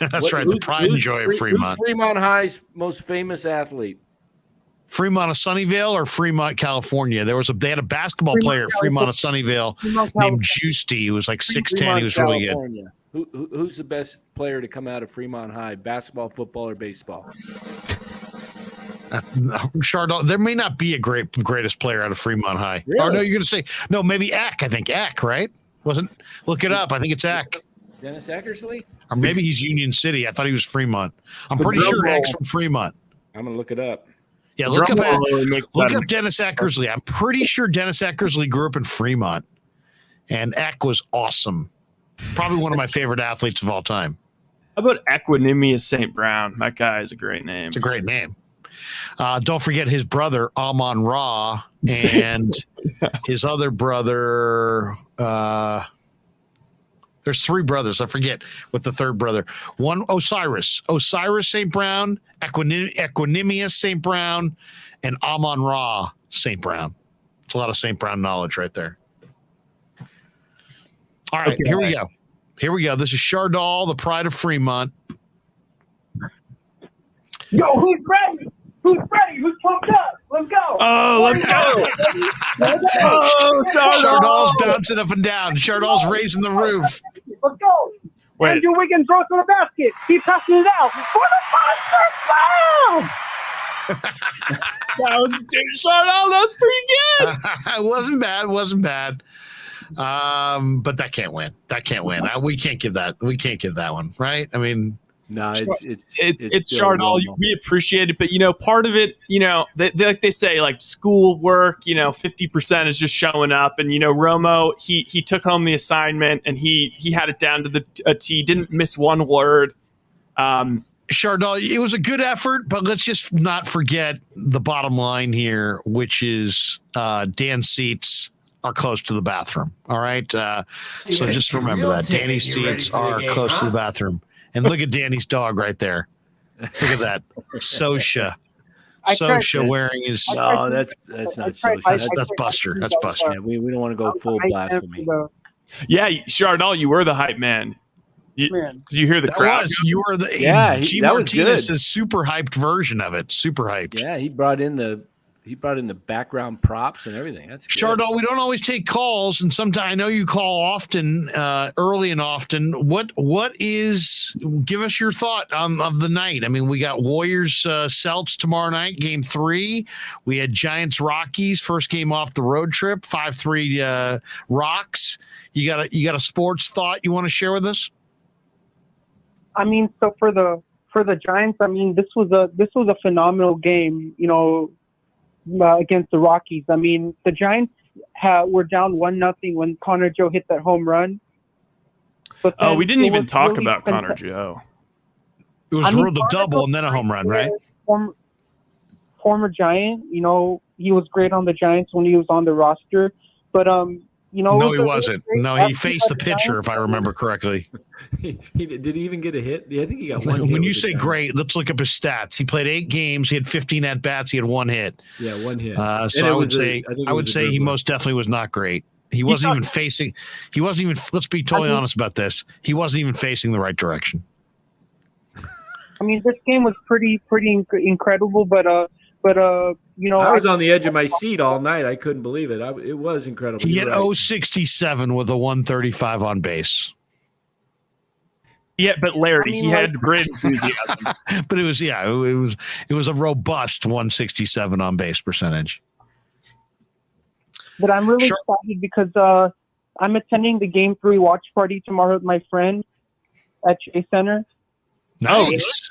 That's right. The pride and joy of Fremont. Who's Fremont High's most famous athlete? Fremont of Sunnyvale or Fremont, California? They had a basketball player at Fremont of Sunnyvale named Justy. Who was like 6'10". He was really good. Who's the best player to come out of Fremont High? Basketball, football, or baseball? Chardal, there may not be a greatest player out of Fremont High. Really? Or no, you're going to say no. Maybe Eck. I think Eck. Right? Wasn't? Look it up. I think it's Eck. Dennis Eckersley? Or maybe he's Union City. I thought he was Fremont. I'm pretty sure Eck's from Fremont. I'm going to look it up. Yeah, look up Dennis Eckersley. I'm pretty sure Dennis Eckersley grew up in Fremont, and Eck was awesome. Probably one of my favorite athletes of all time. How about Equanimous St. Brown? That guy is a great name. It's a great name. Don't forget his brother, Amon Ra, and his other brother. There's three brothers. I forget what the third brother. One, Osiris St. Brown, Equanimous St. Brown, and Amon Ra St. Brown. It's a lot of St. Brown knowledge right there. All right, Here we go. This is Chardal, the pride of Fremont. Yo, who's ready? Who's pumped up? Let's go. Oh, let's go. Let's go. Chardal's bouncing up and down. Chardal's raising the roof. Let's go. Wait. Andrew Wiggins throws to the basket. He passes it out for the monster slam. Chardal, that was pretty good. It wasn't bad. But that can't win. We can't give that. We can't give that one, right? I mean, no, it's Chardal. We appreciate it, but part of it, like they say, like school work, 50% is just showing up, and Romo, he took home the assignment and he had it down to a T. Didn't miss one word. Chardal, it was a good effort, but let's just not forget the bottom line here, which is Dan's seats are close to the bathroom. All right. So just remember that. Danny's seats are close to the bathroom. And look at Danny's dog right there. Look at that. Sosha wearing his. No, that's not Sosha. That's Buster. That's Buster. Yeah, we don't want to go full blasphemy. Yeah, Chardal, you were the hype man. Did you hear the crowd? You were the G. That was good. Martinez' super hyped version of it. Super hyped. Yeah, he brought in the background props and everything. That's good. Chardal, we don't always take calls, and sometimes I know you call often, early and often. Give us your thought of the night. I mean, we got Warriors Celts tomorrow night, game 3. We had Giants-Rockies, first game off the road trip, 5-3 Rocks. You got a sports thought you want to share with us? I mean, so for the Giants, I mean, this was a phenomenal game, against the Rockies. I mean, the Giants were down 1-0 when Connor Joe hit that home run. But we didn't even talk about Connor Joe. It was ruled a double and then a home run, right? Former Giant, he was great on the Giants when he was on the roster. But no, he wasn't. No, he faced the pitcher, if I remember correctly. Did he even get a hit? Yeah, I think he got one hit. When you say great, let's look up his stats. He played 8 games. He had 15 at bats. He had 1 hit. Yeah, 1 hit. So I would say he most definitely was not great. He wasn't even facing. He wasn't even. Let's be totally honest about this. He wasn't even facing the right direction. I mean, this game was pretty incredible, but I was on the edge of my seat all night. I couldn't believe it. It was incredible. He had 067 with a 135 on base. Yeah, but Larry, he had great enthusiasm. But it was a robust 167 on base percentage. But I'm really excited because I'm attending the Game 3 watch party tomorrow with my friend at Chase Center. Nice.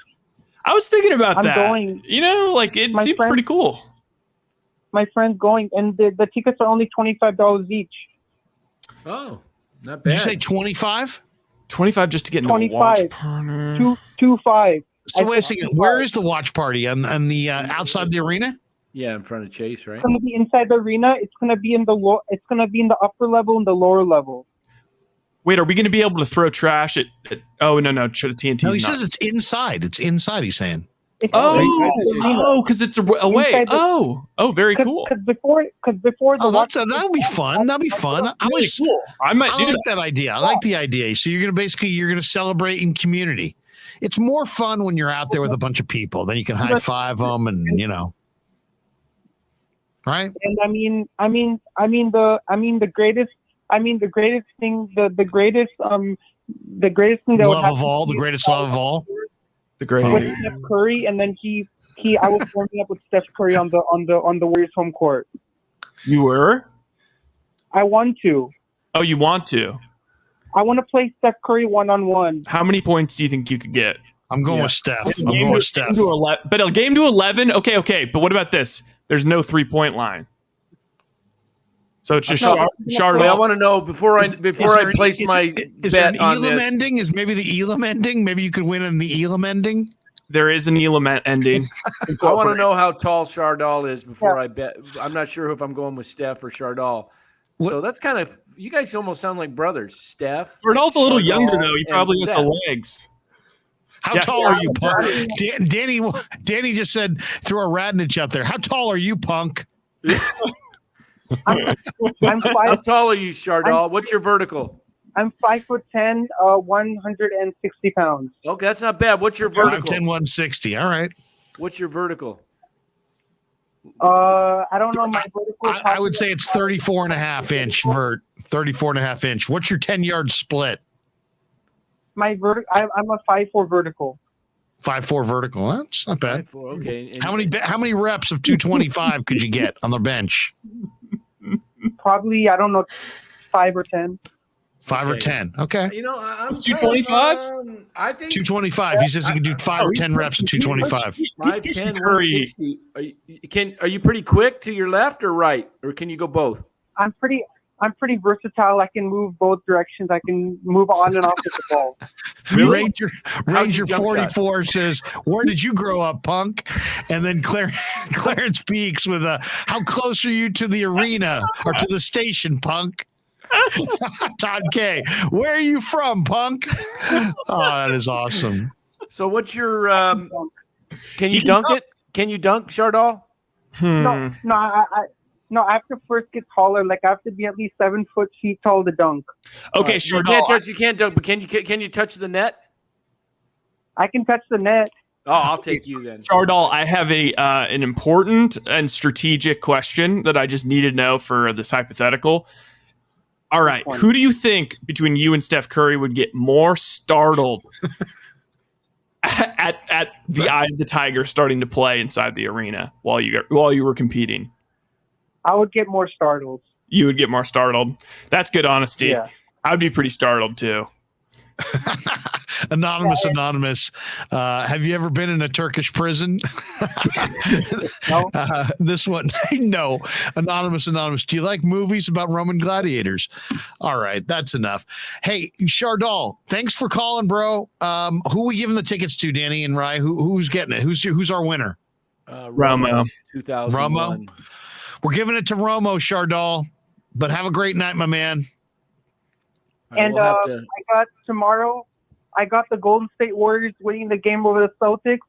I was thinking about that. Going, it seems pretty cool. My friend's going, and the tickets are only $25 each. Oh, not bad. Did you say 25? 25 just to get into a watch partner. 25. So wait a second. Where is the watch party? On the outside the arena? Yeah, in front of Chase, right? It's going to be inside the arena. It's going to be in the It's going to be in the upper level and the lower level. Wait, are we going to be able to throw trash at oh, no, TNT's No, he not. says it's inside. It's inside, he's saying. Because it's away. Oh, very cool. Because before the that'll be fun. That'll be fun. Cool. I might do like that idea. I like the idea. So you're gonna celebrate in community. It's more fun when you're out there with a bunch of people. Then you can high five them, and right. And the greatest thing that would happen the greatest love of all. The great with Steph Curry, and then I was warming up with Steph Curry on the Warriors home court. You were? I want to. Oh, you want to? I want to play Steph Curry 1-on-1. How many points do you think you could get? I'm going with Steph. But a game to 11? Okay. But what about this? There's no 3-point line. So it's just Chardon. I want to know before I place my bet on Elam this. ending? Is maybe the Elam ending? Maybe you could win in the Elam ending. There is an Elam ending. I want to know how tall Chardon is before I bet. I'm not sure if I'm going with Steph or Chardon. So that's kind of, you guys almost sound like brothers. Steph. Chardon's a little younger though. He probably has the legs. How tall are you, punk? Danny just said, throw a Radnich out there. How tall are you, punk? I'm How tall are you, Chardon? What's your vertical? I'm 5'10", 160 pounds. Okay, that's not bad. What's your vertical? 5'10", 160. All right. What's your vertical? I don't know my vertical. I would say it's 34.5 inch vert. 34.5 inch. What's your 10-yard split? I'm a 5'4" vertical. 5'4" vertical. That's not bad. 5'4", okay. How many reps of 225 could you get on the bench? Probably, I don't know, 5 or 10. 5 or 10. Okay. I'm 225? I think 225. He says he can do 5 or 10 reps at 225. 5'10", 160. Are you pretty quick to your left or right, or can you go both? I'm pretty versatile. I can move both directions. I can move on and off of the ball. Really? Ranger 44 says, "Where did you grow up, punk?" And then Clarence Peaks with "How close are you to the arena or to the station, punk?" Todd K, "Where are you from, punk?" Oh, that is awesome. So what's your can you dunk it? Can you dunk, Chardon? No, I have to first get taller. Like I have to be at least 7 feet tall to dunk. Okay, Chardon. You can't dunk, but can you touch the net? I can touch the net. Oh, I'll take you then. Chardon, I have an important and strategic question that I just need to know for this hypothetical. All right, who do you think between you and Steph Curry would get more startled at the eye of the tiger starting to play inside the arena while you were competing? I would get more startled. You would get more startled. That's good honesty. Yeah. I'd be pretty startled too. Anonymous. Have you ever been in a Turkish prison? No. This one, no. Anonymous. Do you like movies about Roman gladiators? All right, that's enough. Hey, Chardon, thanks for calling, bro. Who are we giving the tickets to, Danny and Rye? Who's getting it? Who's our winner? Romo. 2001. Romo. We're giving it to Romo, Chardon. But have a great night, my man. And I got tomorrow. I got the Golden State Warriors winning the game over the Celtics.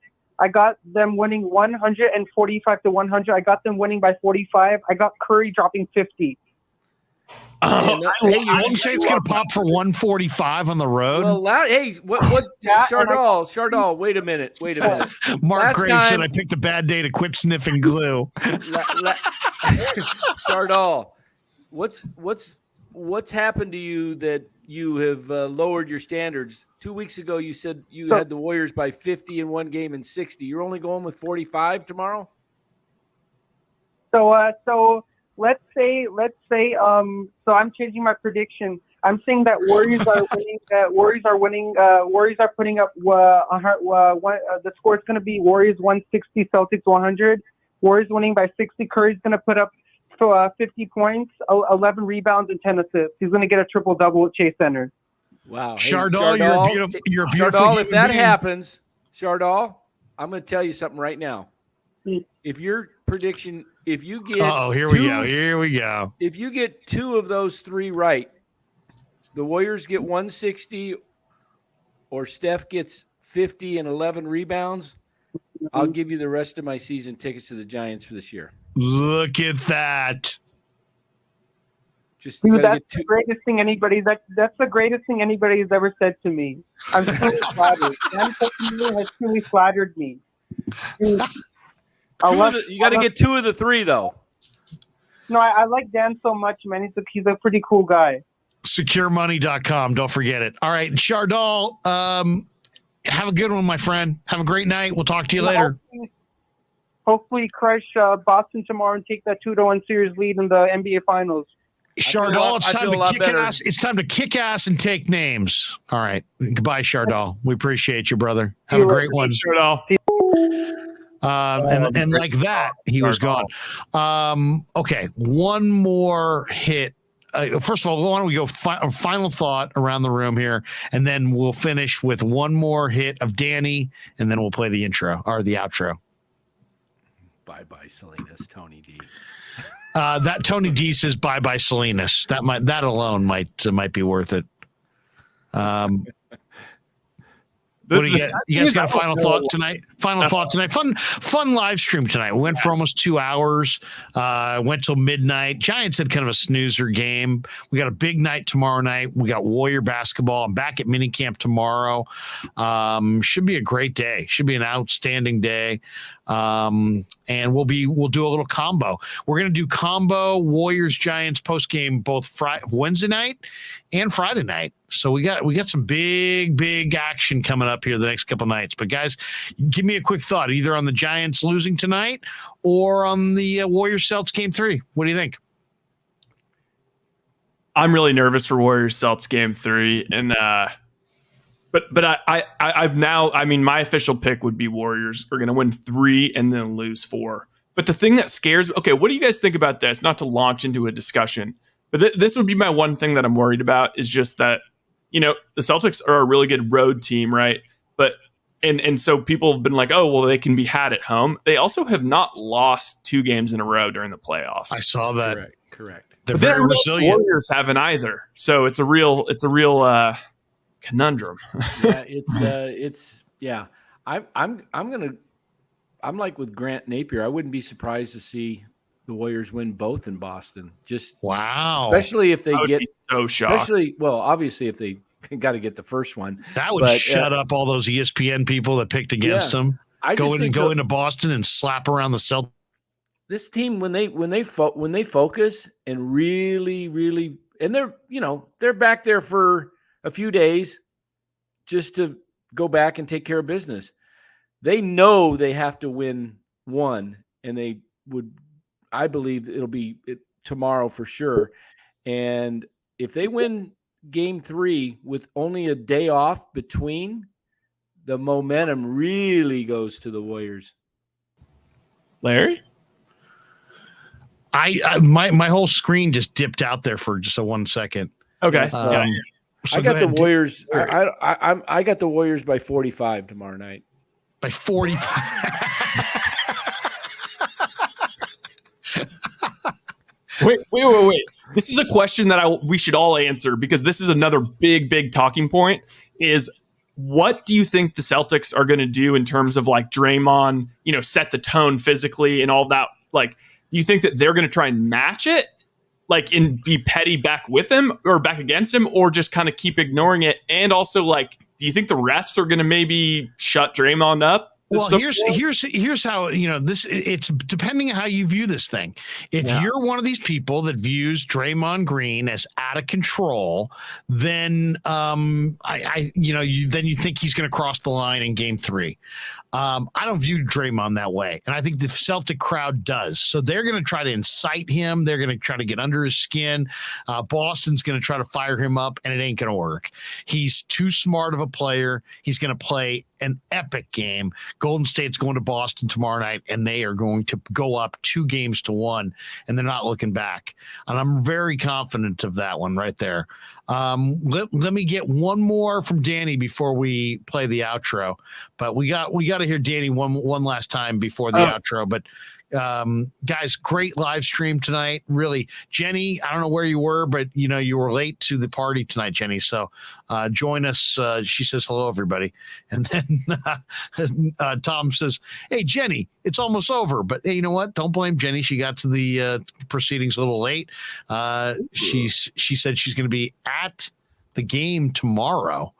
I got them winning 145-100. I got them winning by 45. I got Curry dropping 50. You say it's going to pop for 145 on the road? Well, hey, what Chardon, wait a minute. Mark Graves said I picked a bad day to quit sniffing glue. Chardon, what's happened to you that you have lowered your standards? 2 weeks ago, you said you had the Warriors by 50 in one game and 60. You're only going with 45 tomorrow? So let's say, so I'm changing my prediction. I'm saying that Warriors are winning. Warriors are putting up the score is going to be Warriors 160, Celtics 100. Warriors winning by 60. Curry's going to put up 50 points, 11 rebounds, and 10 assists. He's going to get a triple-double at Chase Center. Wow. Chardon, you're a beautiful Chardon, if that happens, Chardal, I'm going to tell you something right now. If your prediction, if you get here we go. If you get 2 of those 3 right, the Warriors get 160 or Steph gets 50 and 11 rebounds, I'll give you the rest of my season tickets to the Giants for this year. Look at that. Just Dude, that's the greatest thing that's the greatest thing anybody has ever said to me. I'm truly flattered. Dan Coccimilgio has truly flattered me. Dude, you got to get 2 of the 3, though. No, I like Dan so much, man. He's a pretty cool guy. SecureMoney.com. Don't forget it. All right, Chardal, have a good one, my friend. Have a great night. We'll talk to you later. Hopefully crush Boston tomorrow and take that 2-1 series lead in the NBA Finals. Chardal, it's time to kick ass. It's time to kick ass and take names. All right. Goodbye, Chardal. We appreciate you, brother. Have a great one. Chardal. And like that, he was gone. Okay, one more hit. First of all, why don't we go final thought around the room here, and then we'll finish with one more hit of Danny, and then we'll play the intro or the outro. Bye-bye, Salinas, Tony D. That Tony D says bye-bye, Salinas. That alone might be worth it. What do you guys got a final thought tonight? Final thought tonight. Fun live stream tonight. We went for almost 2 hours. Went till midnight. Giants had kind of a snoozer game. We got a big night tomorrow night. We got Warrior basketball. I'm back at minicamp tomorrow. Should be a great day. Should be an outstanding day. And we'll do a little combo. We're going to do combo Warriors Giants post game both Wednesday night and Friday night. So we got some big action coming up here the next couple nights. But guys, give me a quick thought either on the Giants losing tonight or on the Warriors Celtics game 3. What do you think? I'm really nervous for Warriors Celtics game 3, and But I've now, I mean, my official pick would be Warriors are going to win 3 and then lose 4. But the thing that scares me, okay, what do you guys think about this? Not to launch into a discussion, but this would be my one thing that I'm worried about is just that, the Celtics are a really good road team, right? But, and so people have been like, oh, well, they can be had at home. They also have not lost 2 games in a row during the playoffs. I saw that. Correct. They're very resilient. Warriors haven't either. So it's a real conundrum. I'm like with Grant Napier. I wouldn't be surprised to see the Warriors win both in Boston. Just wow. Especially if they get so shocked. Obviously if they got to get the first one. That would shut up all those ESPN people that picked against them. Go into Boston and slap around the Celtics. This team when they focus and really and they're back there for a few days just to go back and take care of business. They know they have to win 1, and I believe it'll be tomorrow for sure. And if they win game 3 with only a day off between, the momentum really goes to the Warriors. Larry? My whole screen just dipped out there for just a 1 second. Okay. So I got the Warriors. I got the Warriors by 45 tomorrow night. By 45. Wait. This is a question that we should all answer because this is another big talking point is what do you think the Celtics are going to do in terms of like Draymond, set the tone physically and all that? Like, do you think that they're going to try and match it? Like, and be petty back with him or back against him, or just kind of keep ignoring it? And also, like, do you think the refs are going to maybe shut Draymond up? Well, here's how it's depending on how you view this thing. If you're one of these people that views Draymond Green as out of control, then you think he's going to cross the line in game 3. I don't view Draymond that way, and I think the Celtic crowd does. So they're going to try to incite him. They're going to try to get under his skin. Boston's going to try to fire him up, and it ain't going to work. He's too smart of a player. He's going to play an epic game. Golden State's going to Boston tomorrow night, and they are going to go up 2-1, and they're not looking back. And I'm very confident of that one right there. Let me get one more from Danny before we play the outro. But we got to hear Danny one last time before the outro. But guys, great live stream tonight. Really, Jenny, I don't know where you were, but you were late to the party tonight, Jenny. So join us. She says hello, everybody. And then Tom says, hey, Jenny, it's almost over. But hey, you know what? Don't blame Jenny. She got to the proceedings a little late. She said she's going to be at the game tomorrow.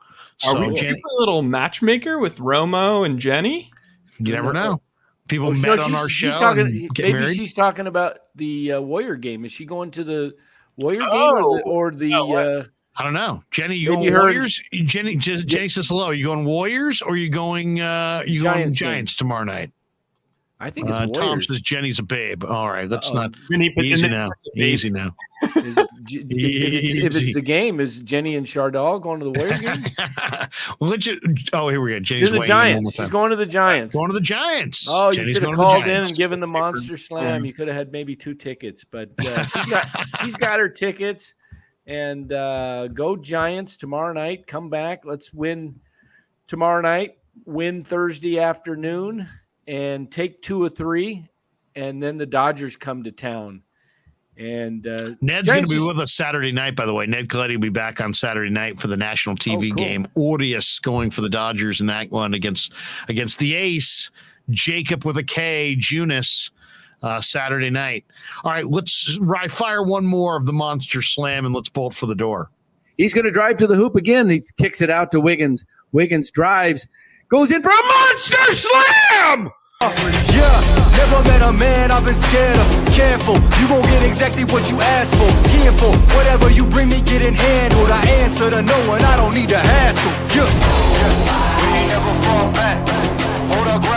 Are So we looking for a little matchmaker with Romo and Jenny? You never know. People Oh, met no, on our show. Maybe married. she's talking about the Warrior game. Is she going to the Warrior game or the? I don't know. Jenny, you Maybe going her- Warriors? Jenny says hello. Are you going Warriors or are you going going Giants tomorrow night? I think it's Tom Warriors. says Jenny's a babe. All right, let's not Easy now. Easy now. If it's the game, is Jenny and Chardal going to the Warrior game? Here we go. Jenny's To the weighing in one more Giants. time. She's going to the Giants. Going to the Giants. Oh, you Jenny's should have going to the called in Giants. and given the Monster Slam. You could have had maybe 2 tickets, but she's got her tickets. And go Giants tomorrow night. Come back. Let's win tomorrow night. Win Thursday afternoon, and take 2 of 3. And then the Dodgers come to town. And Ned's going to be with us Saturday night, by the way. Ned Coletti will be back on Saturday night for the national TV game. Audius going for the Dodgers in that one against the ace, Jacob with a K, Junis, Saturday night. All right, let's fire one more of the Monster Slam, and let's bolt for the door. He's going to drive to the hoop again. He kicks it out to Wiggins. Wiggins drives, goes in for a Monster Slam! Yeah, never met a man I've been scared of. Careful, you gon' get exactly what you asked for. Handful, whatever you bring me getting handled. I answer to no one, I don't need to hassle. Yeah, we ain't never fall back. Hold our ground.